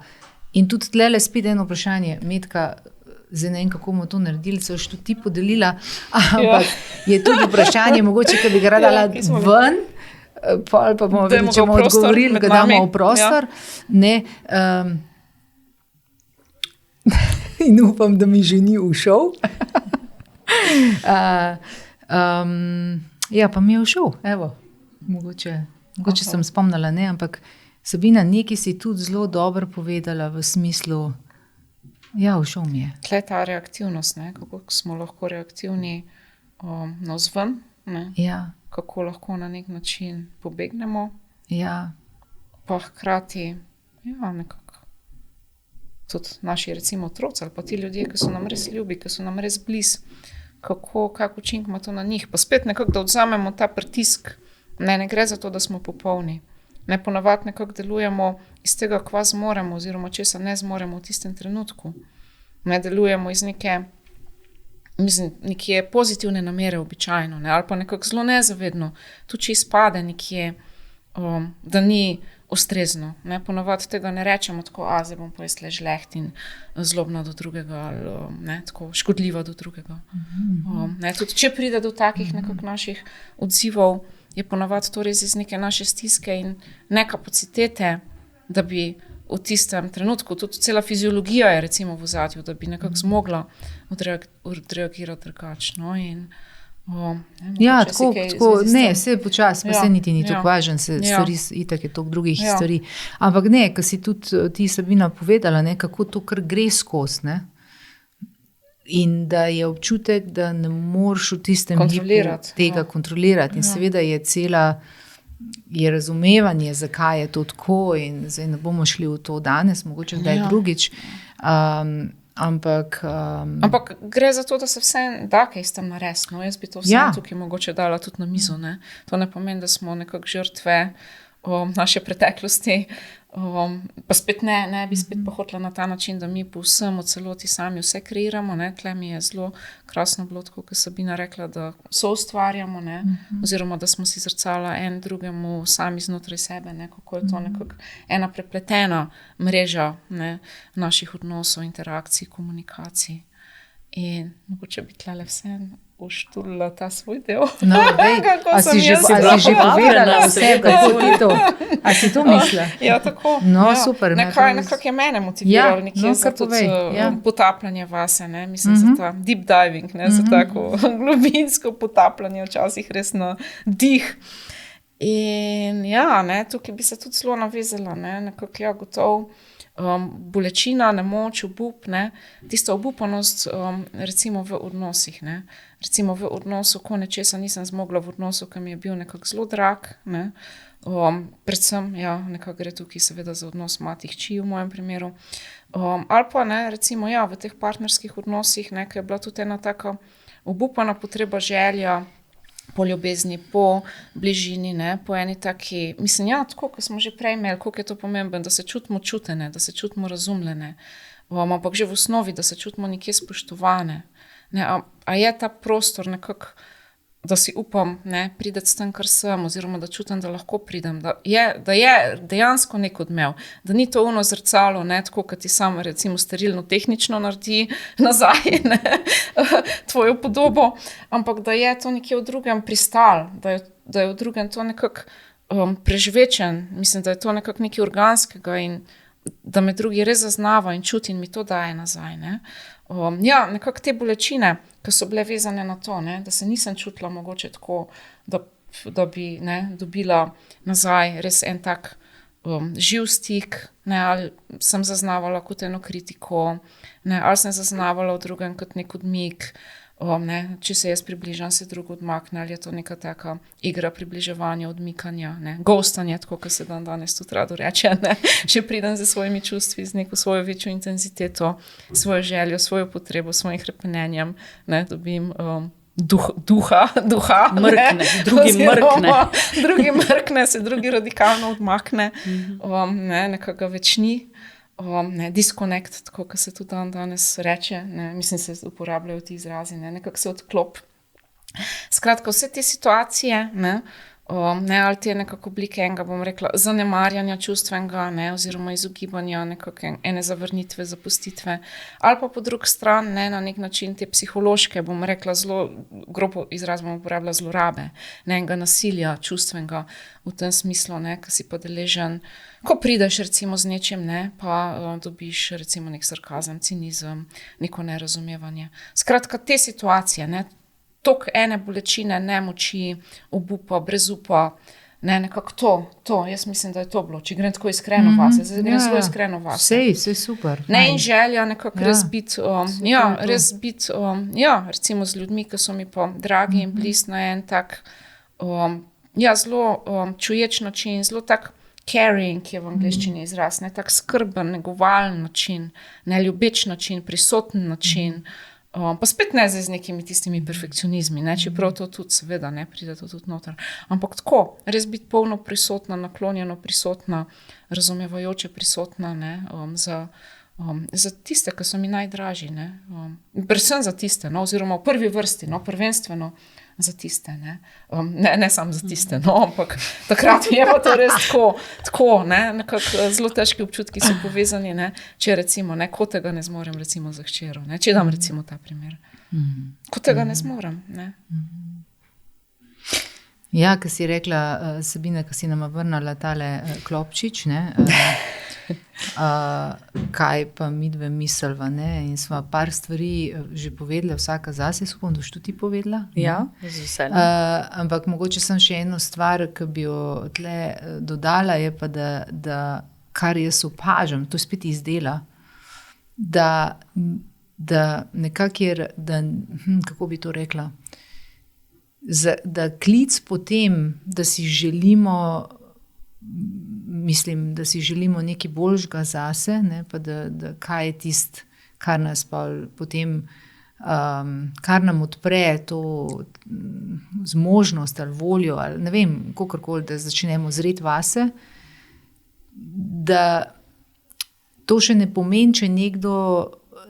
in tudi tlele spet eno vprašanje, Metka, zdaj ne vem, kako bomo to naredili, se boš tudi ti podelila, ampak je tudi vprašanje, mogoče, ki bi ga rada dala ven, ali pa bomo videli, če bomo odgovorili, ga damo v prostor. Ne, in upam, da mi že ni ušel. Ja, pa mi je ušel, evo, mogoče sem spomnila, ne, ampak Sabina, nekaj si tudi zelo dobro povedala v smislu, ja, všel mi je. Tle ta reaktivnost, ne? Kako smo lahko reaktivni navzven, ne? Ja. Kako lahko na nek način pobegnemo, ja. Pa hkrati ja, nekako tudi naši recimo otroci ali pa ti ljudje, ki so nam res ljubi, ki so nam res blizu, kak učinek ima to na njih. Pa spet nekako, da odzamemo ta pritisk, ne gre za to, da smo popolni. Ne, ponavadi nekako delujemo iz tega, kva zmoremo oziroma česa ne zmoremo v tistem trenutku. Ne delujemo iz neke pozitivne namere običajno, ne, ali pa nekako zelo nezavedno. Tu če izpade nekje, da ni ustrezno. Ne, ponavadi tega ne rečemo tako, zdaj bom pa jaz le žleht in zlobna do drugega ali ne, tako škodljiva do drugega. Ne, tudi če pride do takih nekako naših odzivov, je ponavadi to res iz neke naše stiske in ne kapacitete, da bi v tistem trenutku, tudi cela fiziologija je recimo v ozadju, da bi nekako zmogla odreagirati drugačno. Ja, tako, ne, vse počasi, pa se niti ni tako važen, stvari, itak je toliko drugih stvari. Ampak ne, ko si tudi ti, Sabina, povedala, ne, kako to kar gre skozi, ne? In da je občutek, da ne moreš v tistem tega kontrolirati. In seveda je razumevanje, zakaj je to tako in zdaj ne bomo šli v to danes, mogoče zdaj drugič. Ampak gre za to, da se vse da kaj s tem narediti. No, jaz bi to vse tukaj mogoče dala tudi na mizo. Ne? To ne pomeni, da smo nekako žrtve naše preteklosti, pa spet ne bi spet pohotila na ta način, da mi povsem v celoti sami vse kreiramo. Ne? Tle mi je zelo krasno bilo, tako kot Sabina rekla, da soustvarjamo, ne? Oziroma da smo si zrcala en drugemu sami znotraj sebe, ne? Kako je to nekako ena prepletena mreža, ne? Naših odnosov, interakcij, komunikacij. In mogoče bi tlele vse uštulila ta svoj del. No, dej, a si že povedala vse, kako ti to? A si to mislila? Ja, tako. No, ja. super. Nekako je mene motiviralo nekje za povej, potapljanje vase, ne? Mislim, za ta deep diving, ne? Za tako globinsko potapljanje, včasih res na dih. In ja, ne, tukaj bi se tudi zelo navezala, ne? Nekako ja, gotovo. Bolečina, nemoč, obup, ne? Tista obupanost, recimo v odnosih, ne? Recimo v odnosu, ko nečesa nisem zmogla v odnosu, ki mi je bil nekako zelo drag, ne? Predvsem, ja, nekako gre tukaj seveda za odnos mati-hči v mojem primeru. Ali pa, ne, recimo, ja, v teh partnerskih odnosih, ne, ki je bila tudi ena taka obupana potreba, želja po ljubezni, po bližini, ne, po eni taki, mislim, ja, tako, ko smo že prej imeli, koliko je to pomembno, da se čutimo čutene, da se čutimo razumljene, ampak že v osnovi, da se čutimo nekje spoštovane. Ne, a je ta prostor nekako, da si upam, ne, prideti s tem, kar sem, oziroma da čutim, da lahko pridem, da je dejansko nek odmev, da ni to ono zrcalo, ne, tako, kot ti sam recimo sterilno tehnično naredi nazaj, ne, tvojo podobo, ampak da je to nekje v drugem pristal, da je v drugem to nekako preživečen, mislim, da je to nekako nekaj organskega in da me drugi res zaznava in čuti in mi to daje nazaj, ne. Ja, nekako te bolečine, ki so bile vezane na to, ne, da se nisem čutila mogoče tako, da bi, ne, dobila nazaj res en tak živ stik, ne, ali sem zaznavala kot eno kritiko, ne, ali sem zaznavala v drugem kot nek odmik, ne, če se jaz približam, se drug odmakne, ali je to neka taka igra približevanja, odmikanja, ne, ghostanje, tako kot se danes tudi rado reče, ne, še pridem za svojimi čustvi, z neko svojo večjo intenziteto, svojo željo, svojo potrebo, svojim hrepenenjem, ne, dobim duha, mrkne, drugi mrkne, se drugi radikalno odmakne, ne, nekako več ni. Ne, disconnect, tako kot se tudi danes reče, ne, mislim, se uporabljajo ti izrazi, ne, nekako se odklop. Skratka, vse te situacije, ne, ali te nekako oblike enega, bom rekla, zanemarjanja čustvenega, ne, oziroma izogibanja nekako ene zavrnitve, zapustitve, ali pa po drugi strani, ne, na nek način te psihološke, bom rekla, zelo grobo izraz bom uporabila, zlorabe, ne, enega nasilja čustvenega v tem smislu, ne, ki si pa deležen, ko prideš recimo z nečim, ne, pa dobiš recimo nek sarkazem, cinizem, neko nerazumevanje. Skratka, te situacije, ne, tok ene bolečine, nemoči, obupa, brezupa, ne, nekako to, jaz mislim, da je to bilo, če grem tako iskreno vase, zdaj grem zelo iskreno vase. Vse super. Ne, in želja nekako res biti, res biti, recimo z ljudmi, ki so mi pa dragi in blizu na en tak, zelo čuječ način, zelo tak caring je v angleščini izraz, ne, tak skrben, negovalen način, ne, ljubeč način, prisoten način, pa spet ne z nekimi tistimi perfekcionizmi, ne, čeprav to tudi seveda, ne, pride to tudi noter. Ampak tako, res biti polno prisotna, naklonjeno prisotna, razumevajoče prisotna, ne, za tiste, ki so mi najdražji, ne, predvsem za tiste, no, oziroma v prvi vrsti, no, prvenstveno za tiste, ne samo za tiste, no, ampak takrat je pa to res tako, ne, nekako zelo težki občutki so povezani, ne, če recimo, ne, ko tega ne zmorem recimo za hčero, ne, če dam recimo ta primer, ko tega ne zmorem, ne. Ja, ki si rekla, Sabina, ki si nama vrnala tale klopčič, ne, kaj pa midve misliva, ne, in sva par stvari že povedala, vsaka zase, upam, da boš tudi ti povedala. Ja, z veseljem. Ampak mogoče sem še eno stvar, ki bi jo tle dodala, je pa, da kar jaz opažam, to spet izdela, da nekako je, kako bi to rekla, da klic po tem, da si želimo, mislim, da si želimo nekaj boljšega zase, ne, pa da kaj je tist, kar nas pa potem, kar nam odpre to zmožnost ali voljo, ali ne vem, kakorkoli, da začnemo zreti vase, da to še ne pomeni, če nekdo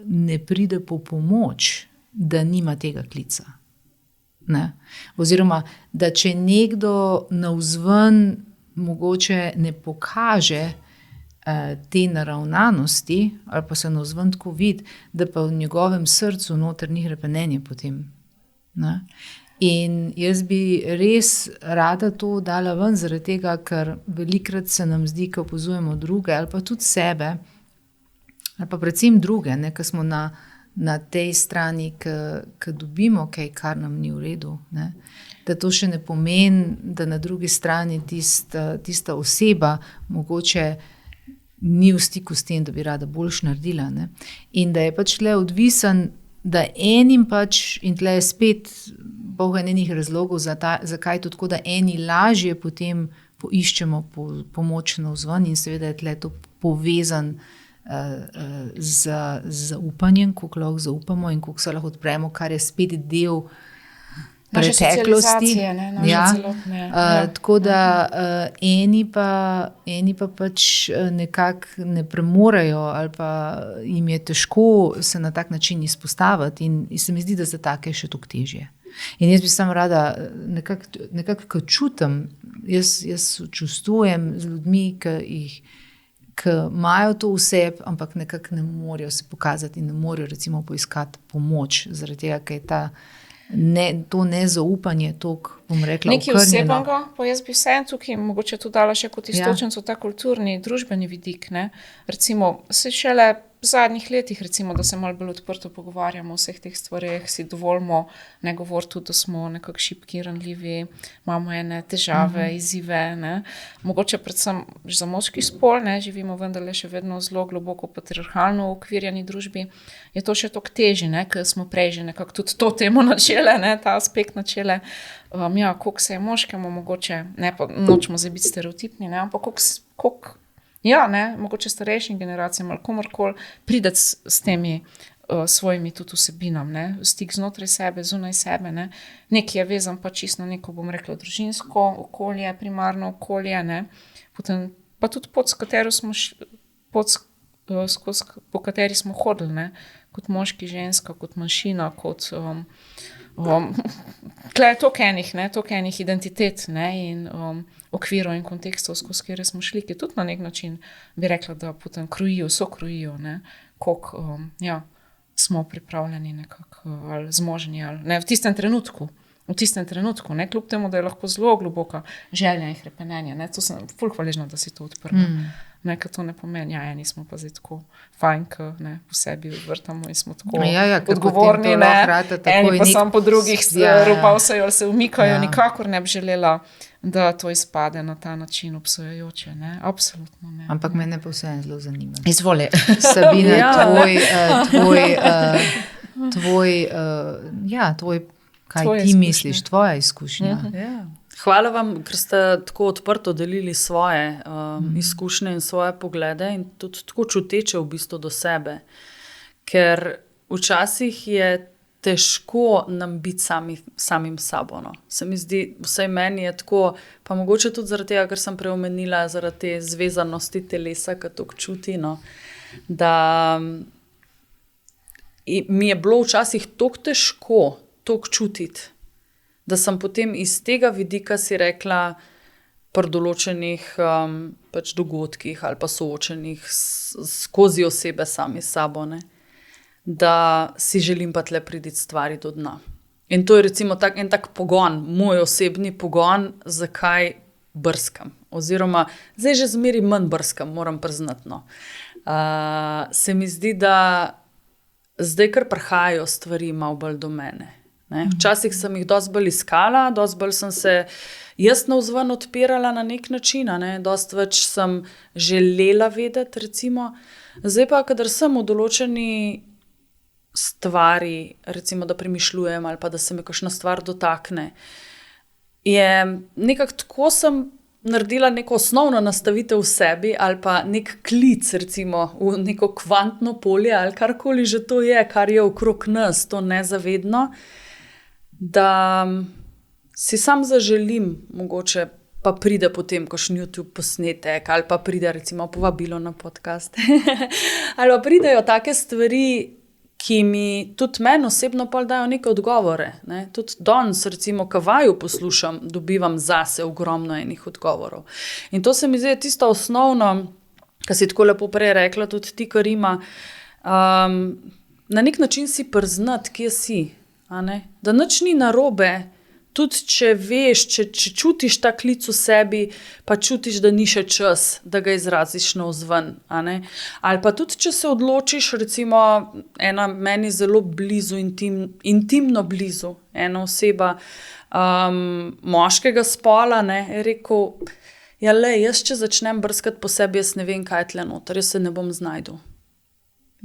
ne pride po pomoč, da nima tega klica. Ne? Oziroma, da če nekdo navzven mogoče ne pokaže te naravnanosti, ali pa se navzven tako vidi, da pa v njegovem srcu noter ni hrepenenje potem. Ne? In jaz bi res rada to dala ven, zaradi tega, ker velikokrat se nam zdi, ko opazujemo druge, ali pa tudi sebe, ali pa predvsem druge, ne, ko smo na tej strani, ko dobimo kaj, kar nam ni v redu, ne, da to še ne pomeni, da na drugi strani tista oseba mogoče ni v stiku s tem, da bi rada boljš naredila. Ne. In da je pač tle odvisen, da enim pač, in tle je spet Bog enih razlogov, zakaj to tako, da eni lažje potem poiščemo pomoč navzven in seveda je tle to povezan z zaupanjem, koliko lahko zaupamo in koliko se lahko odpremo, kar je spet del preteklosti. Tako da eni pa pač nekako ne premorejo ali pa jim je težko se na tak način izpostaviti in se mi zdi, da za take še toliko težje. In jaz bi samo rada nekako ko čutim, jaz čustvujem z ljudmi, ki imajo to v sebi, ampak nekako ne morejo se pokazati in ne morejo recimo poiskati pomoč, zaradi tega, ker je to nezaupanje toliko, bom rekla, nekaj osebnega, pa jaz bi vseeno tukaj mogoče tu dala še kot istočnico ta kulturni, družbeni vidik, ne. Recimo, se šele v zadnjih letih, recimo, da se malo bolj odprto pogovarjamo o vseh teh stvareh, si dovolimo ne govoriti tudi, da smo nekako šibki, ranljivi, imamo ene težave, izzive, ne. Mogoče predvsem za moški spol, ne, živimo vendarle še vedno zelo globoko patriarhalno ukvirjeni družbi, je to še toliko težje, ne, ker smo prej že nekako tudi to temo načele, ne, ta aspekt načele. Koliko se je moškemu mogoče, ne, pa nočemo zdaj biti stereotipni, ne, ampak koliko mogoče starejšim generacijam ali komorkoli prideti s temi svojimi tudi vsebinam, ne, stik znotraj sebe, zunaj sebe, ne, nekaj je vezan pa čisto na neko, bom rekla, družinsko okolje, primarno okolje, ne, potem pa tudi po kateri smo hodili, ne, kot moški, ženska, kot manjšina, kot tle je toliko enih identitet, ne, in okvirov in kontekstov, skozi kjer smo šli, ki tudi na nek način bi rekla, da potem sokrojijo, ne, koliko smo pripravljeni nekako, ali zmožni, ali ne, v tistem trenutku, ne, kljub temu, da je lahko zelo globoka želja in hrepenenje, ne, to sem ful hvaležna, da si to odprla. Ne, ker to ne pomeni, eni smo pa zdaj tako fajn, ne, po sebi vrtamo in smo tako odgovorni, ne, eni pa sam po drugih robavsajo ali se umikajo, nikakor ne bi želela, da to izpade na ta način obsojajoče, ne, absolutno ne. Ampak mene pa vseeno zelo zanima. Izvoli. Sabina, tvoj, kaj ti misliš, tvoja izkušnja. Hvala vam, ker ste tako odprto delili svoje izkušnje in svoje poglede in tudi tako čuteče v bistvu do sebe. Ker včasih je težko nam biti samim sabo. No. Se mi zdi, vsaj meni je tako, pa mogoče tudi zaradi tega, ker sem preomenila, zaradi te zvezanosti telesa, ki to čuti, no, da mi je bilo včasih toliko težko toliko čutiti, da sem potem iz tega vidika si rekla pri določenih pač dogodkih ali pa soočenih skozi osebe sami s sabo, ne, da si želim pa tle priditi stvari do dna. In to je recimo en tak pogon, moj osebni pogon, zakaj brskam. Oziroma, zdaj že zmeri manj brskam, moram priznati. No. Se mi zdi, da zdaj kar prihajajo stvari malo bolj do mene. Ne? Včasih sem jih dosti bolj iskala, dosti bolj sem se jaz navzven odpirala na nek način, ne? Dosti več sem želela vedeti, recimo. Zdaj pa, kadar sem v določeni stvari, recimo, da premišljujem ali pa da se me kakšna stvar dotakne, je nekako tako sem naredila neko osnovno nastavitev v sebi ali pa nek klic, recimo, v neko kvantno polje ali karkoli že to je, kar je okrog nas, to nezavedno, da si sam zaželim, mogoče pa pride potem kakšen YouTube posnetek ali pa pride recimo povabilo na podcast. Ali pa pridejo take stvari, ki mi tudi meni osebno pol dajo neke odgovore. Ne? Tudi danes, recimo, ko vaju poslušam, dobivam zase ogromno enih odgovorov. In to se mi zdi tisto osnovno, kar si tako lepo prej rekla, tudi ti, Karima, na nek način si priznati, kje si. Da nič ni narobe. Tudi če veš, če čutiš ta klic v sebi, pa čutiš, da ni še čas, da ga izraziš navzven. Ali pa tudi, če se odločiš, recimo ena meni zelo blizu, intimno blizu, ena oseba moškega spola, je rekel, jaz če začnem brskati po sebi, jaz ne vem, kaj je tle noter, jaz se ne bom znajdel.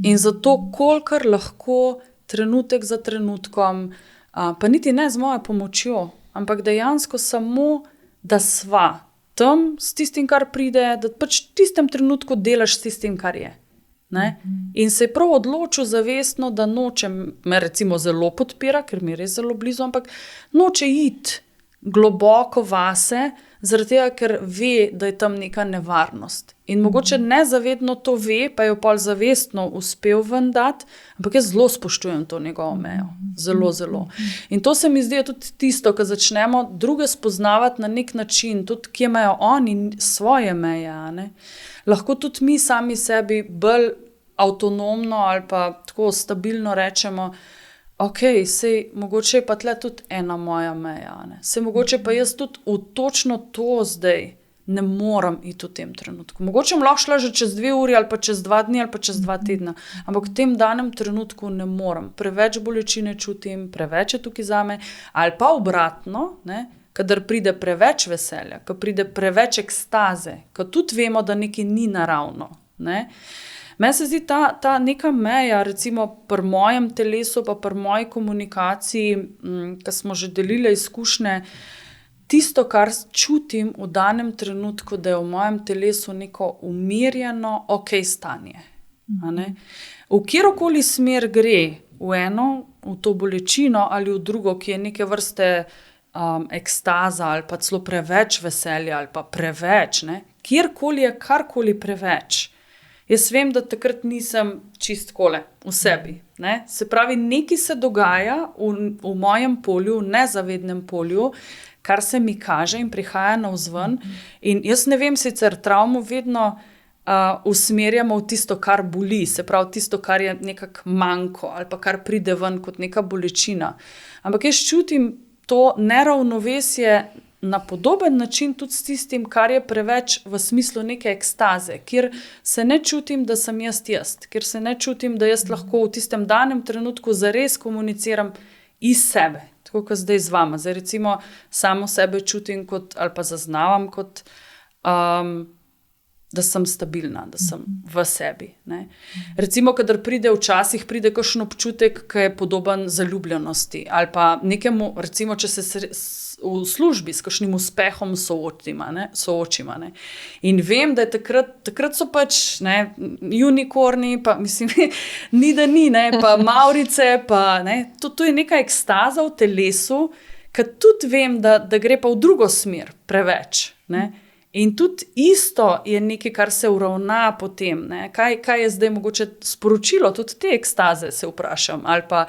In zato, kolikor lahko, trenutek za trenutkom, pa niti ne z mojo pomočjo, ampak dejansko samo, da sva tam s tistim, kar pride, da pač v tistem trenutku delaš s tistim, kar je. In se je prav odločil zavestno, da noče, me recimo zelo podpira, ker mi je res zelo blizu, ampak noče iti globoko vase, zaradi tega, ker ve, da je tam neka nevarnost. In mogoče nezavedno to ve, pa je pol zavestno uspel ven dati, ampak jaz zelo spoštujem to njegovo mejo. Zelo, zelo. In to se mi zdi tudi tisto, ko začnemo druge spoznavati na nek način, tudi kje imajo oni svoje meje. Lahko tudi mi sami sebi bolj avtonomno ali pa tako stabilno rečemo, sej mogoče je pa tle tudi ena moja meja. Sej mogoče pa jaz tudi v točno to zdaj ne morem iti v tem trenutku. Mogoče bom lahko šla že čez 2 uri ali pa čez 2 dni ali pa čez 2 tedna, ampak v tem danem trenutku ne morem. Preveč bolečine čutim, preveč je tukaj zame, ali pa obratno, kadar pride preveč veselja, kadar pride preveč ekstaze, kadar tudi vemo, da nekaj ni naravno. Meni se zdi ta neka meja, recimo pri mojem telesu, pa pri moji komunikaciji, ko smo že delili izkušnje, tisto, kar čutim v danem trenutku, da je v mojem telesu neko umirjeno, stanje. V kjerokoli smer gre, v eno, v to bolečino ali v drugo, ki je neke vrste ekstaza ali pa celo preveč veselja ali pa preveč, kjerkoli je karkoli preveč. Jaz vem, da takrat nisem čist kole v sebi. Se pravi, nekaj se dogaja v mojem polju, v nezavednem polju, kar se mi kaže in prihaja navzven. In jaz ne vem, sicer travmo vedno usmerjamo v tisto, kar boli, se pravi tisto, kar je nekako manjko ali pa kar pride ven kot neka bolečina. Ampak jaz čutim to neravnovesje na podoben način tudi s tistim, kar je preveč v smislu neke ekstaze, kjer se ne čutim, da sem jaz, kjer se ne čutim, da jaz lahko v tistem danem trenutku zares komuniciram iz sebe, tako kot zdaj z vama. Zdaj recimo samo sebe čutim kot, ali pa zaznavam kot, da sem stabilna, da sem v sebi. Recimo, kadar včasih pride kakšen občutek, ki je podoben zaljubljenosti, ali pa nekemu, recimo, če se v službi s kakšnim uspehom soočima. In vem, da je takrat so pač unikorni, pa mislim, ni da ni, pa Mavrice, pa to je neka ekstaza v telesu, ki tudi vem, da gre pa v drugo smer preveč. In tudi isto je nekaj, kar se uravna potem. Kaj je zdaj mogoče sporočilo, tudi te ekstaze se vprašam. Ali pa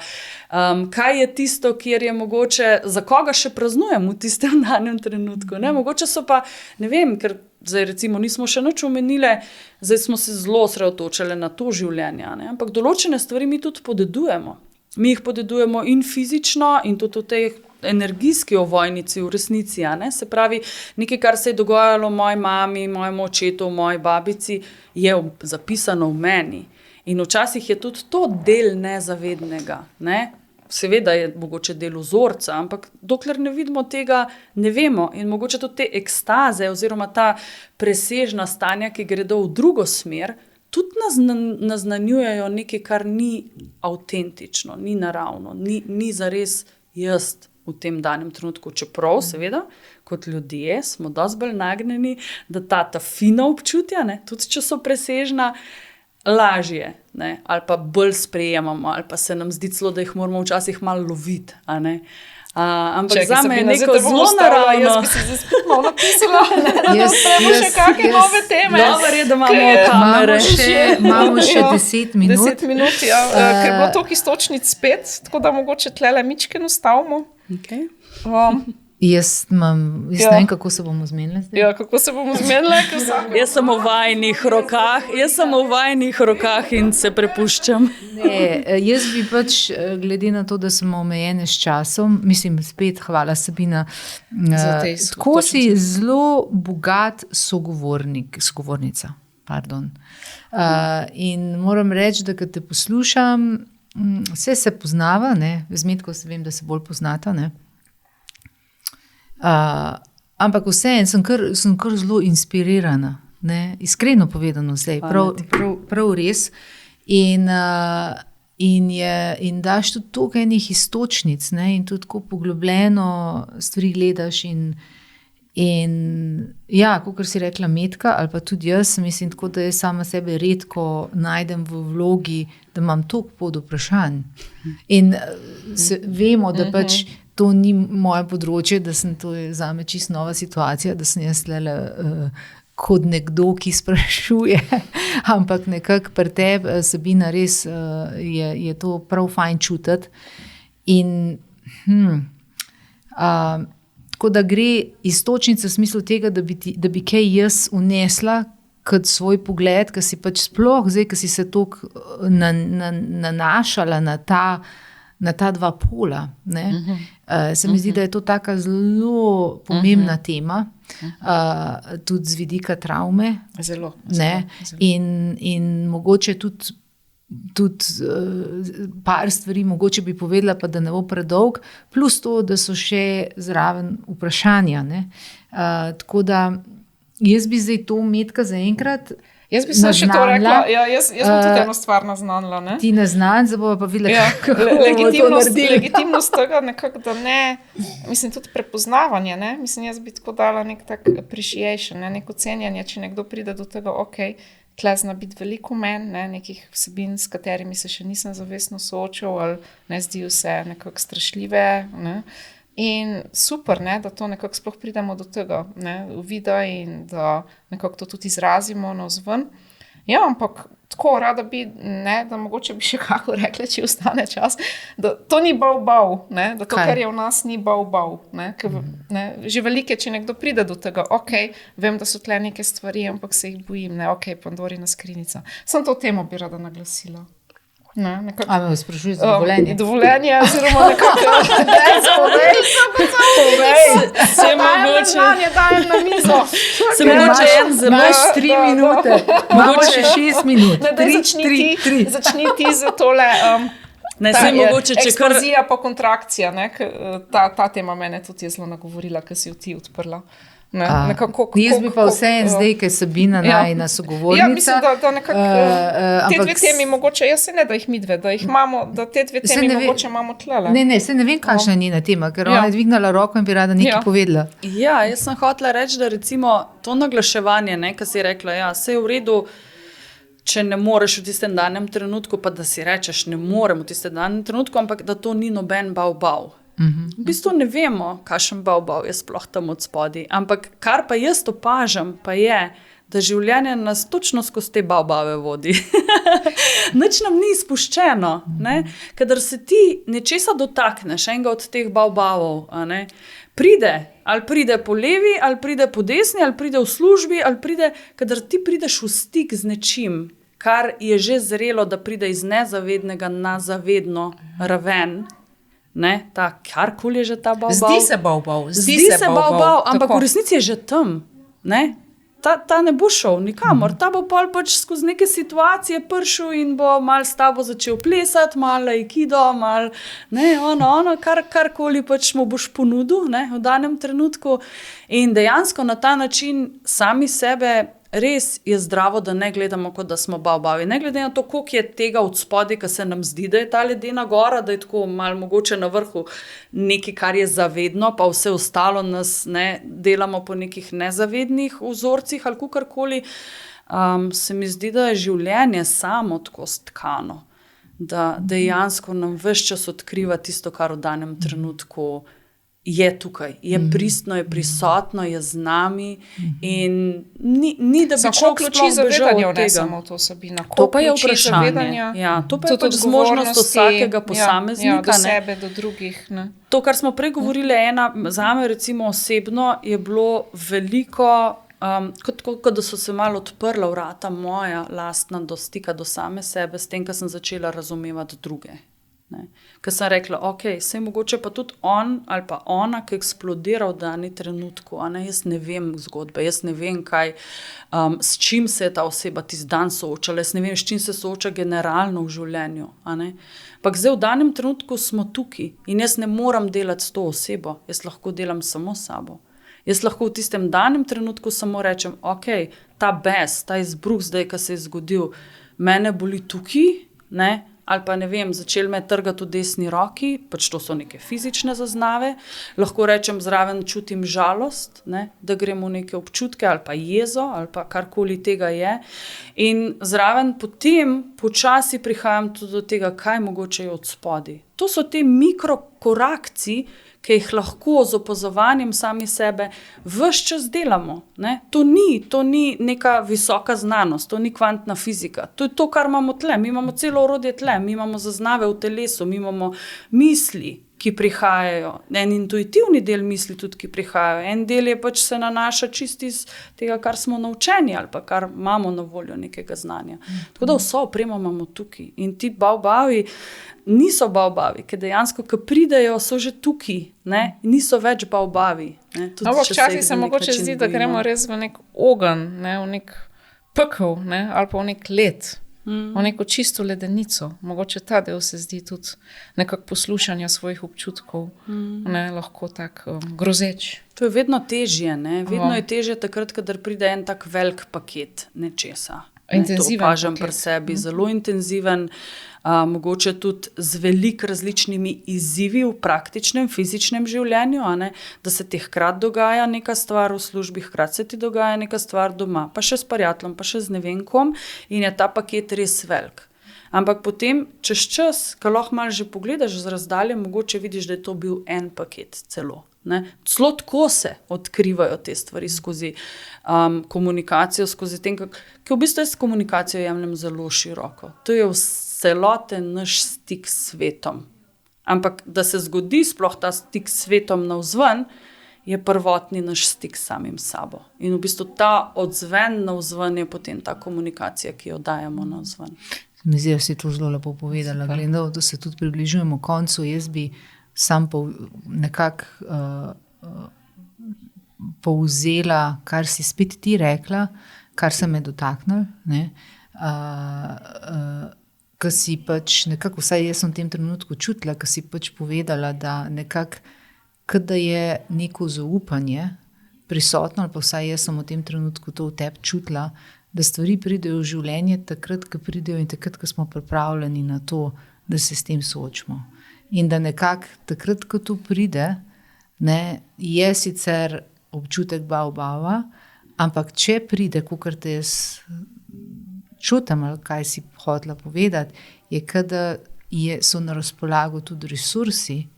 kaj je tisto, kjer je mogoče, za koga še praznujem v tistem danem trenutku. Mogoče so pa, ne vem, ker zdaj recimo nismo še nič omenile, zdaj smo se zelo osredotočili na to življenje. Ampak določene stvari mi tudi podedujemo. Mi jih podedujemo in fizično in tudi v tej energijski ovojnici v resnici. Se pravi, nekaj, kar se je dogajalo moji mami, mojemu očetu, moji babici, je zapisano v meni. In včasih je tudi to del nezavednega. Seveda je mogoče del vzorca, ampak dokler ne vidimo tega, ne vemo. In mogoče tudi te ekstaze oziroma ta presežna stanja, ki gredo v drugo smer, tudi naznanjujejo nekaj, kar ni avtentično, ni naravno, ni zares jaz v tem danem trenutku. Čeprav, seveda, kot ljudje smo dosti bolj nagnjeni, da ta fina občutja, tudi če so presežna, lažje, ali pa bolj sprejemamo, ali pa se nam zdi celo, da jih moramo včasih malo loviti. Ampak zame je neko zelo naravno. Jaz bi se zdaj spet malo napisala. Spremo še kakšne nove teme. Dobar je, da imamo kamere. Imamo še 10 minut. 10 minut, ja. Ker je bilo toliko istočnic spet, tako da mogoče tlele mičke nastavimo. Okay. Jaz ne vem, kako se bomo zmenili zdaj. Ja, kako se bomo zmenili? Jaz sem v vajnih rokah in se prepuščam. Ne, jaz bi pač, glede na to, da smo omejene s časom, mislim, spet hvala Sabina, tako si zelo bogat sogovornica. Pardon. In moram reči, da kad te poslušam, vse se poznava, ne, z Metko se vem, da se bolj poznata, ne. Ampak vseeno sem kar zelo inspirirana, ne? Iskreno povedano zdaj, prav res. In daš tudi toliko enih iztočnic, ne? In tudi tako poglobljeno stvari gledaš in ja, kakor si rekla Metka, ali pa tudi jaz, mislim tako, da jaz sama sebe redko najdem v vlogi, da imam toliko pod vprašanj. In vemo, da pač to ni moje področje, da sem to zame čisto nova situacija, da sem jaz tlele kot nekdo, ki sprašuje, ampak nekako pri tebi, Sabina, res je to prav fajn čutiti. In tako da gre iztočnica v smislu tega, da bi kaj jaz unesla kot svoj pogled, ki si pač sploh zdaj, ki si se toliko nanašala na ta dva pola. Ne? Se mi zdi, da je to taka zelo pomembna tema, tudi z vidika travme. Zelo. In mogoče tudi par stvari, mogoče bi povedala, pa da ne bo predolg, plus to, da so še zraven vprašanja. Ne? Tako da jaz bi zdaj to Metka zaenkrat Jaz bi se še to rekla, jaz bom tudi eno stvar naznanila. Ne? Ti naznanj, zdaj bova pa videla, kako legitimnost tega nekako, da ne, mislim, tudi prepoznavanje, ne? Mislim, jaz bi tako dala nek tak appreciation, ne? Neko cenjanje, če nekdo pride do tega, tle zna biti veliko men, ne? Nekih vsebin, s katerimi se še nisem zavestno soočil, ali ne zdijo se nekako strašljive, ne? In super, ne, da to nekako sploh pridemo do tega, ne, uvida in da nekako to tudi izrazimo navzven. Ja, ampak tako rada bi, ne, da mogoče bi še kako rekla, če ostane čas, da to ni bav, ne, da to, kar je v nas, ni bav, ne, ne, že velike, če nekdo pride do tega, vem, da so tle neke stvari, ampak se jih bojim, ne, Pandorina skrinjica. Sem to temo bi rada naglasila. Ne, a me sprašuješ za dovoljenje? Dovoljenje, oziroma nekako se mogoče dajem na mizo. Se mogoče imaš 3 minute, mogoče 6 minut. Začni ti za tole eksplozija pa kontrakcija, ne, ta tema mene tudi je zelo nagovorila, ker si jo ti odprla. Jaz bi pa vseeno zdaj, ker je Sabina najina sogovornica. Ja, mislim, da nekako te dve temi mogoče, jaz se ne, da jih midve, da jih imamo, da te dve temi mogoče imamo tlele. Ne, se ne vem, kakšna je njena tema, ker ona je dvignala roko in bi rada nekaj povedala. Ja, jaz sem hotela reči, da recimo to naglaševanje, ne, ki si rekla, saj je v redu, če ne moreš v tistem danem trenutku, pa da si rečeš, ne morem v tistem danem trenutku, ampak da to ni noben bav. V bistvu ne vemo, kakšen bav je sploh tam od spodaj, ampak kar pa jaz opažam, pa je, da življenje nas točno skozi te bavbave vodi. Nič nam ni izpuščeno, ne? Kadar se ti nečesa dotakneš, enega od teh bavbavov, ali pride po levi, ali pride po desni, ali pride v službi, ali pride, kadar ti prideš v stik z nečim, kar je že zrelo, da pride iz nezavednega na zavedno raven, ne, karkoli je že ta bavbav. Zdi se bavbav, ampak v resnici je že tam, ne. Ta ne bo šel nikamor, ta bo pol pač skozi neke situacije prišel in bo malo s tabo začel plesati, malo aikido, malo, ne, karkoli pač mu boš ponudil, ne, v danem trenutku. In dejansko na ta način sami sebe res je zdravo, da ne gledamo, kot da smo bavbavi. Ne glede na to, koliko je tega od spodaj, ki se nam zdi, da je ta ledena gora, da je tako malo mogoče na vrhu nekaj, kar je zavedno, pa vse ostalo nas ne delamo po nekih nezavednih vzorcih ali kakorkoli. Se mi zdi, da je življenje samo tako stkano, da dejansko nam ves čas odkriva tisto, kar v danem trenutku je tukaj, je pristno, je prisotno, je z nami in ni da bi človek ključi zavedanja od tega. Samo to Sabina. To pa je vprašanje. Ja, to pa je pač zmožnost vsakega posameznika. Do sebe, do drugih. Ne. To, kar smo prej govorili, zame recimo osebno je bilo veliko, kot da so se malo odprla vrata moja lastna do stika do same sebe, s tem, ko sem začela razumevati druge. Ker sem rekla, ok, sej mogoče pa tudi on ali pa ona, ki eksplodira v dani trenutku, jaz ne vem zgodbe, jaz ne vem, kaj, s čim se je ta oseba tisti dan soočala, jaz ne vem, s čim se sooča generalno v življenju. Ampak zdaj v danem trenutku smo tukaj in jaz ne moram delati s to osebo, jaz lahko delam samo s sabo. Jaz lahko v tistem danem trenutku samo rečem, ok, ta bes, ta izbruh zdaj, ki se je zgodil, mene boli tukaj, ali pa ne vem, začel me trgati v desni roki, pač to so neke fizične zaznave, lahko rečem zraven čutim žalost, da gremo v neke občutke ali pa jezo ali pa karkoli tega je in zraven potem počasi prihajam tudi do tega, kaj mogoče je od spodaj. To so te mikrokorakci, ki jih lahko z opazovanjem sami sebe ves čas delamo. To ni neka visoka znanost, to ni kvantna fizika. To je to, kar imamo tle. Mi imamo celo orodje tle, mi imamo zaznave v telesu, mi imamo misli, ki prihajajo. En intuitivni del misli tudi, ki prihajajo. En del je pač se nanaša čisto iz tega, kar smo naučeni ali pa kar imamo na voljo nekega znanja. Tako da vso opremo imamo tukaj. In ti baobavi niso baobavi, ker dejansko, ko pridejo, so že tukaj, niso več baobavi. Včasih se mogoče zdi, da gremo res v nek ogenj, v nek pekel, ali pa v nek led, v neko čisto ledenico. Mogoče ta del se zdi tudi nekako poslušanja svojih občutkov, lahko tak grozeč. To je vedno težje, vedno je težje takrat, kadar pride en tak velik paket nečesa. Intenziven to opažam pri sebi, zelo intenziven, mogoče tudi z veliko različnimi izzivi v praktičnem, fizičnem življenju, da se ti hkrati dogaja neka stvar v službi, hkrati se ti dogaja neka stvar doma, pa še s prijateljem, pa še z ne vem kom in je ta paket res velik. Ampak potem, čez čas, ko lahko malo že pogledaš z razdalje, mogoče vidiš, da je to bil en paket celo. Celo tako se odkrivajo te stvari skozi komunikacijo, skozi tem, ki v bistvu s komunikacijo jemljem zelo široko. To je celoten naš stik s svetom. Ampak, da se zgodi sploh ta stik s svetom navzven, je prvotni naš stik s samim sabo. In v bistvu ta odzven navzven je potem ta komunikacija, ki jo dajemo navzven. Mi zdi, da si to zelo lepo povedala. Glede, da se tudi približujemo koncu, jaz bi sam nekako povzela, kar si spet ti rekla, kar se me dotaknil, ko si pač nekako, vsaj jaz sem v tem trenutku čutila, ko si pač povedala, da nekako, kada je neko zaupanje prisotno, ali pa vsaj jaz sem v tem trenutku to v tebi čutila, da stvari pridejo v življenje takrat, ko pridejo in takrat, ko smo pripravljeni na to, da se s tem soočimo. In da nekako takrat, ko to pride, je sicer občutek baobaba, ampak če pride, kakor te jaz čutim, ali kaj si hotela povedati, je, kada so na razpolago tudi resursi,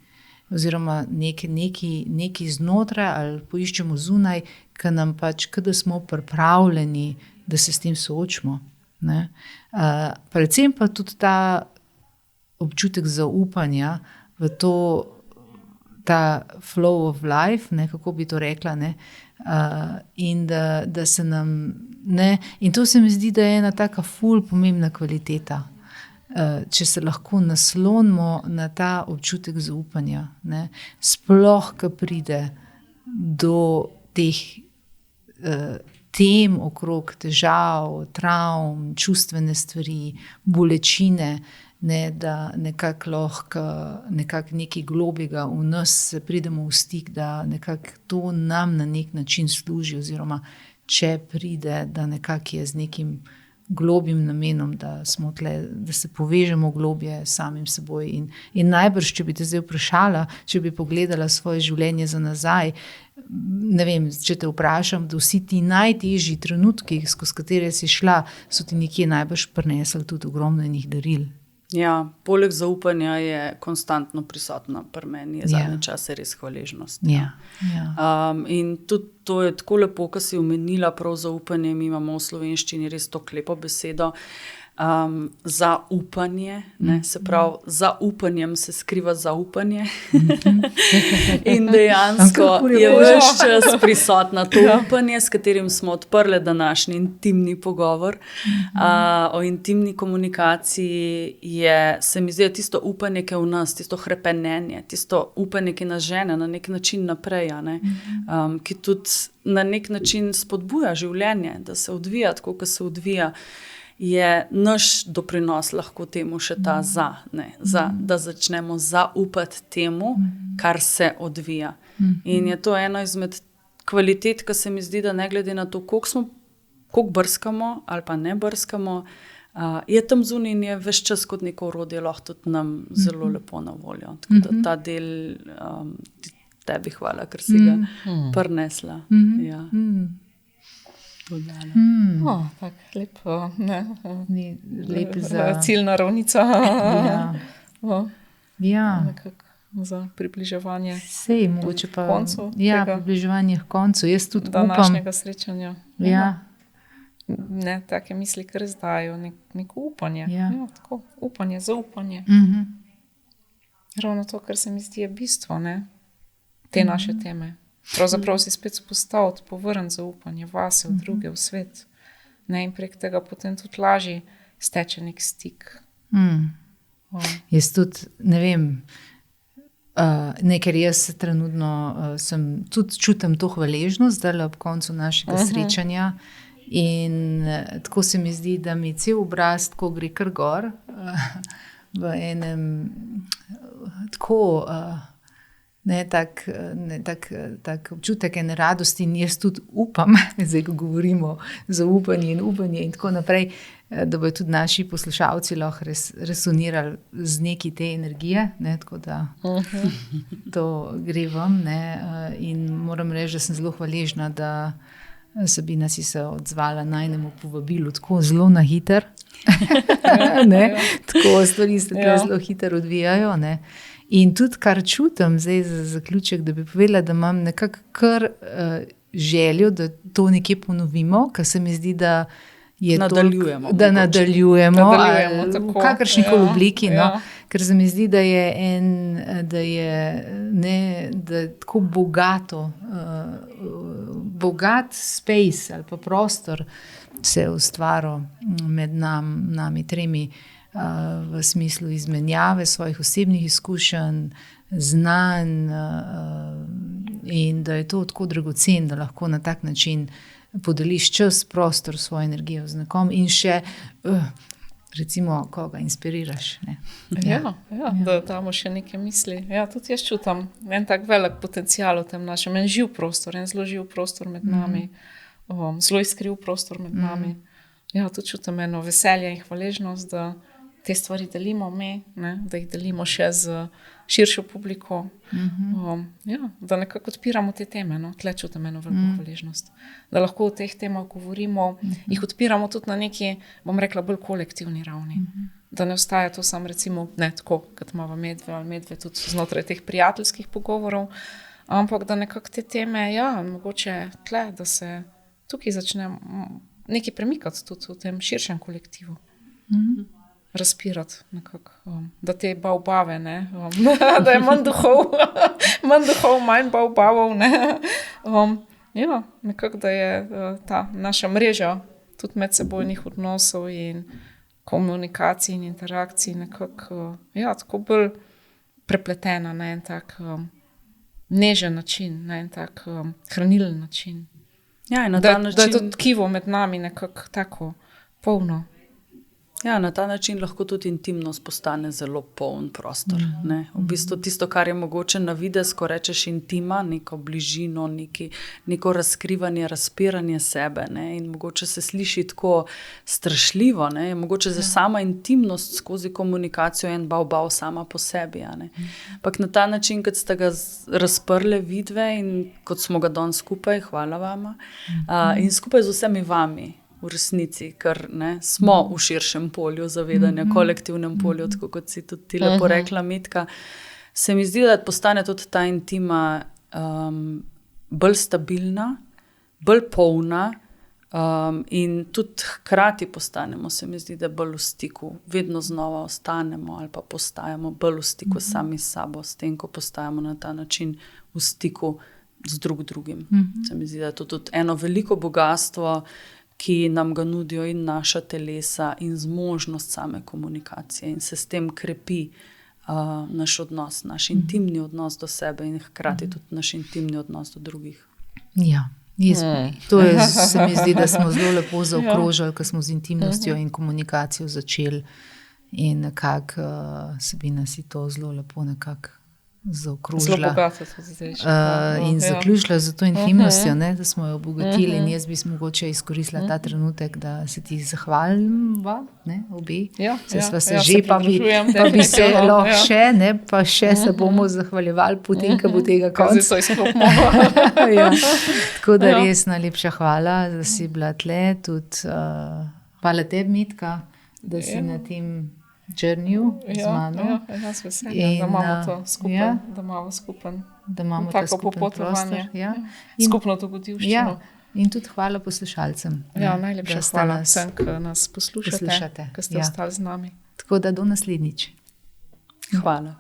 oziroma neki znotraj ali poiščemo zunaj, ki nam pač, kada smo pripravljeni, da se s tem soočimo. Predvsem pa tudi ta občutek zaupanja v to, ta flow of life, kako bi to rekla, in da se nam, in to se mi zdi, da je ena taka ful pomembna kvaliteta, če se lahko naslonimo na ta občutek zaupanja, sploh, ko pride do teh tem okrog težav, travm, čustvene stvari, bolečine, da nekako lahko nekaj globjega v nas se pridemo v stik, da nekako to nam na nek način služi, oziroma če pride, da nekako je z nekim globjim namenom, da smo tle, da se povežemo globje samim seboj. In najbrž, če bi te zdaj vprašala, če bi pogledala svoje življenje za nazaj, ne vem, če te vprašam, da vsi ti najtežji trenutki, skozi katere si šla, so ti nekje najbrž prinesli tudi ogromno enih daril. Ja, poleg zaupanja je konstantno prisotna pri meni, je zadnje čase res hvaležnost. Ja. In tudi to je tako lepo, ko si omenila prav zaupanje, mi imamo v slovenščini res to lepo besedo. Zaupanje, se pravi, za upanjem se skriva zaupanje in dejansko je ves čas prisotna to upanje, s katerim smo odprli današnji intimni pogovor. O intimni komunikaciji se mi zdi tisto upanje, ki je v nas, tisto hrepenenje, tisto upanje, ki nas žene na nek način naprej, ki tudi na nek način spodbuja življenje, da se odvija tako, kot se odvija. Je naš doprinos lahko temu še ta da začnemo zaupati temu, kar se odvija. In je to eno izmed kvalitet, ki se mi zdi, da ne glede na to, koliko brskamo ali pa ne brskamo, je tam zunaj in je ves čas kot neko orodje lahko tudi nam zelo lepo na voljo. Tako da ta del tebi hvala, ker si ga prinesla. Ja. Tako lepo, ne? Lep za ciljna ravnica. Nekako za približevanje Sej, mogoče pa koncu približevanje k koncu. Jaz tudi današnjega srečanja. Ja. Ne, take misli, ker zdajo neko upanje. Tako, upanje, zaupanje. Ravno to, kar se mi zdi je bistvo, ne? Te naše teme. Pravzaprav si spet spostaviti, povrniti zaupanje vase, v druge, v svet. Ne, in prek tega potem tudi lažje steče nek stik. Jaz tudi, ne vem, ker jaz trenutno tudi čutim to hvaležnost, zdaj ob koncu našega srečanja in tako se mi zdi, da mi cel obraz tako gre kar gor v enem tako tak občutek ene radosti in jaz tudi upam, zdaj ko govorimo zaupanje in upanje in tako naprej, da bodo tudi naši poslušalci lahko resonirali z neki te energije, tako da to gre vam. In moram reči, da sem zelo hvaležna, da Sabina si se odzvala najnemu povabilu tako zelo na hiter. Tako stvari se zelo hitro odvijajo. In tudi, kar čutim zdaj za zaključek, da bi povedala, da imam nekako kar željo, da to nekje ponovimo, ker se mi zdi, da je nadaljujemo. Da nadaljujemo tako, v kakršnikoli obliki. Ker se mi zdi, da je tako bogat space ali pa prostor se je ustvaril med nami tremi, v smislu izmenjave svojih osebnih izkušenj, znanj, in da je to tako dragocen, da lahko na tak način podeliš čas, prostor, svojo energijo z nekom in še recimo koga inspiriraš. Da damo še neke misli. Tudi jaz čutam en tak velik potencial v tem našem, en živ prostor, en zelo živ prostor med nami, zelo iskriv prostor med nami. Tudi čutam eno veselje in hvaležnost, da te stvari delimo da jih delimo še z širšo publiko. Da nekako odpiramo te teme. Tle čutam eno veliko hvaležnost. Da lahko o teh temah govorimo, jih odpiramo tudi na neki, bom rekla, bolj kolektivni ravni. Da ne ostaja to samo recimo, tako, kot imamo medve tudi znotraj teh prijateljskih pogovorov, ampak da nekako te teme, mogoče tle, da se tukaj začne nekaj premikati tudi v tem širšem kolektivu. Razpirati nekako, da te baobave, da je manj duhov, manj baobavov, nekako, da je ta naša mreža tudi medsebojnih odnosov in komunikacij in interakcij nekako, tako bolj prepletena na en tak nežen način, na en tak hranilen način. Da je to tkivo med nami nekako tako polno. Na ta način lahko tudi intimnost postane zelo poln prostor. V bistvu tisto, kar je mogoče na videz, ko rečeš intima, neko bližino, neko razkrivanje, razpiranje sebe. In mogoče se sliši tako strašljivo. Je mogoče za sama intimnost skozi komunikacijo en bav sama po sebi. Ampak na ta način, kot ste ga razprle vidve in kot smo ga danes skupaj, hvala vama, in skupaj z vsemi vami, v resnici, ker ne, smo v širšem polju zavedanja, kolektivnem polju, tako kot si tudi ti lepo rekla, Mitka. Se mi zdi, da postane tudi ta intima bolj stabilna, bolj polna, in tudi hkrati postanemo, se mi zdi, da bolj v stiku, vedno znova ostanemo ali pa postajamo bolj v stiku sami s sabo, s tem, ko postajamo na ta način v stiku z drugim. Se mi zdi, da je to tudi eno veliko bogatstvo, ki nam ga nudijo in naša telesa in zmožnost same komunikacije in se s tem krepi naš odnos, naš intimni odnos do sebe in hkrati tudi naš intimni odnos do drugih. Ja. To se mi zdi, da smo zelo lepo zaokrožili, ko smo z intimnostjo in komunikacijo začeli in nekako Sabina si to zelo lepo nekako zaokrožila. Zelo bogato tudi zdaj. In zaključila z to intimnostjo, ne, da smo jo obogatili in jaz bi mogoče izkoristila ta trenutek, da se ti zahvaljiva, obe. Se sva se že, pa bi se lahko še, ne, pa še se bomo zahvaljevali potem, ko bo tega konc. Zdaj so izklopno. Tako da res najlepša hvala, da si bila tle, tudi hvala tebi, Mitka, da si na tem journeyju z mano. Jaz veselim, da imamo to skupaj, da imamo skupen. Da imamo tako popotovanje. Skupno dogodivščino. In tudi hvala poslušalcem. Najlepša hvala vsem, ki nas poslušate, ki ste ostali z nami. Tako da do naslednjič. Hvala.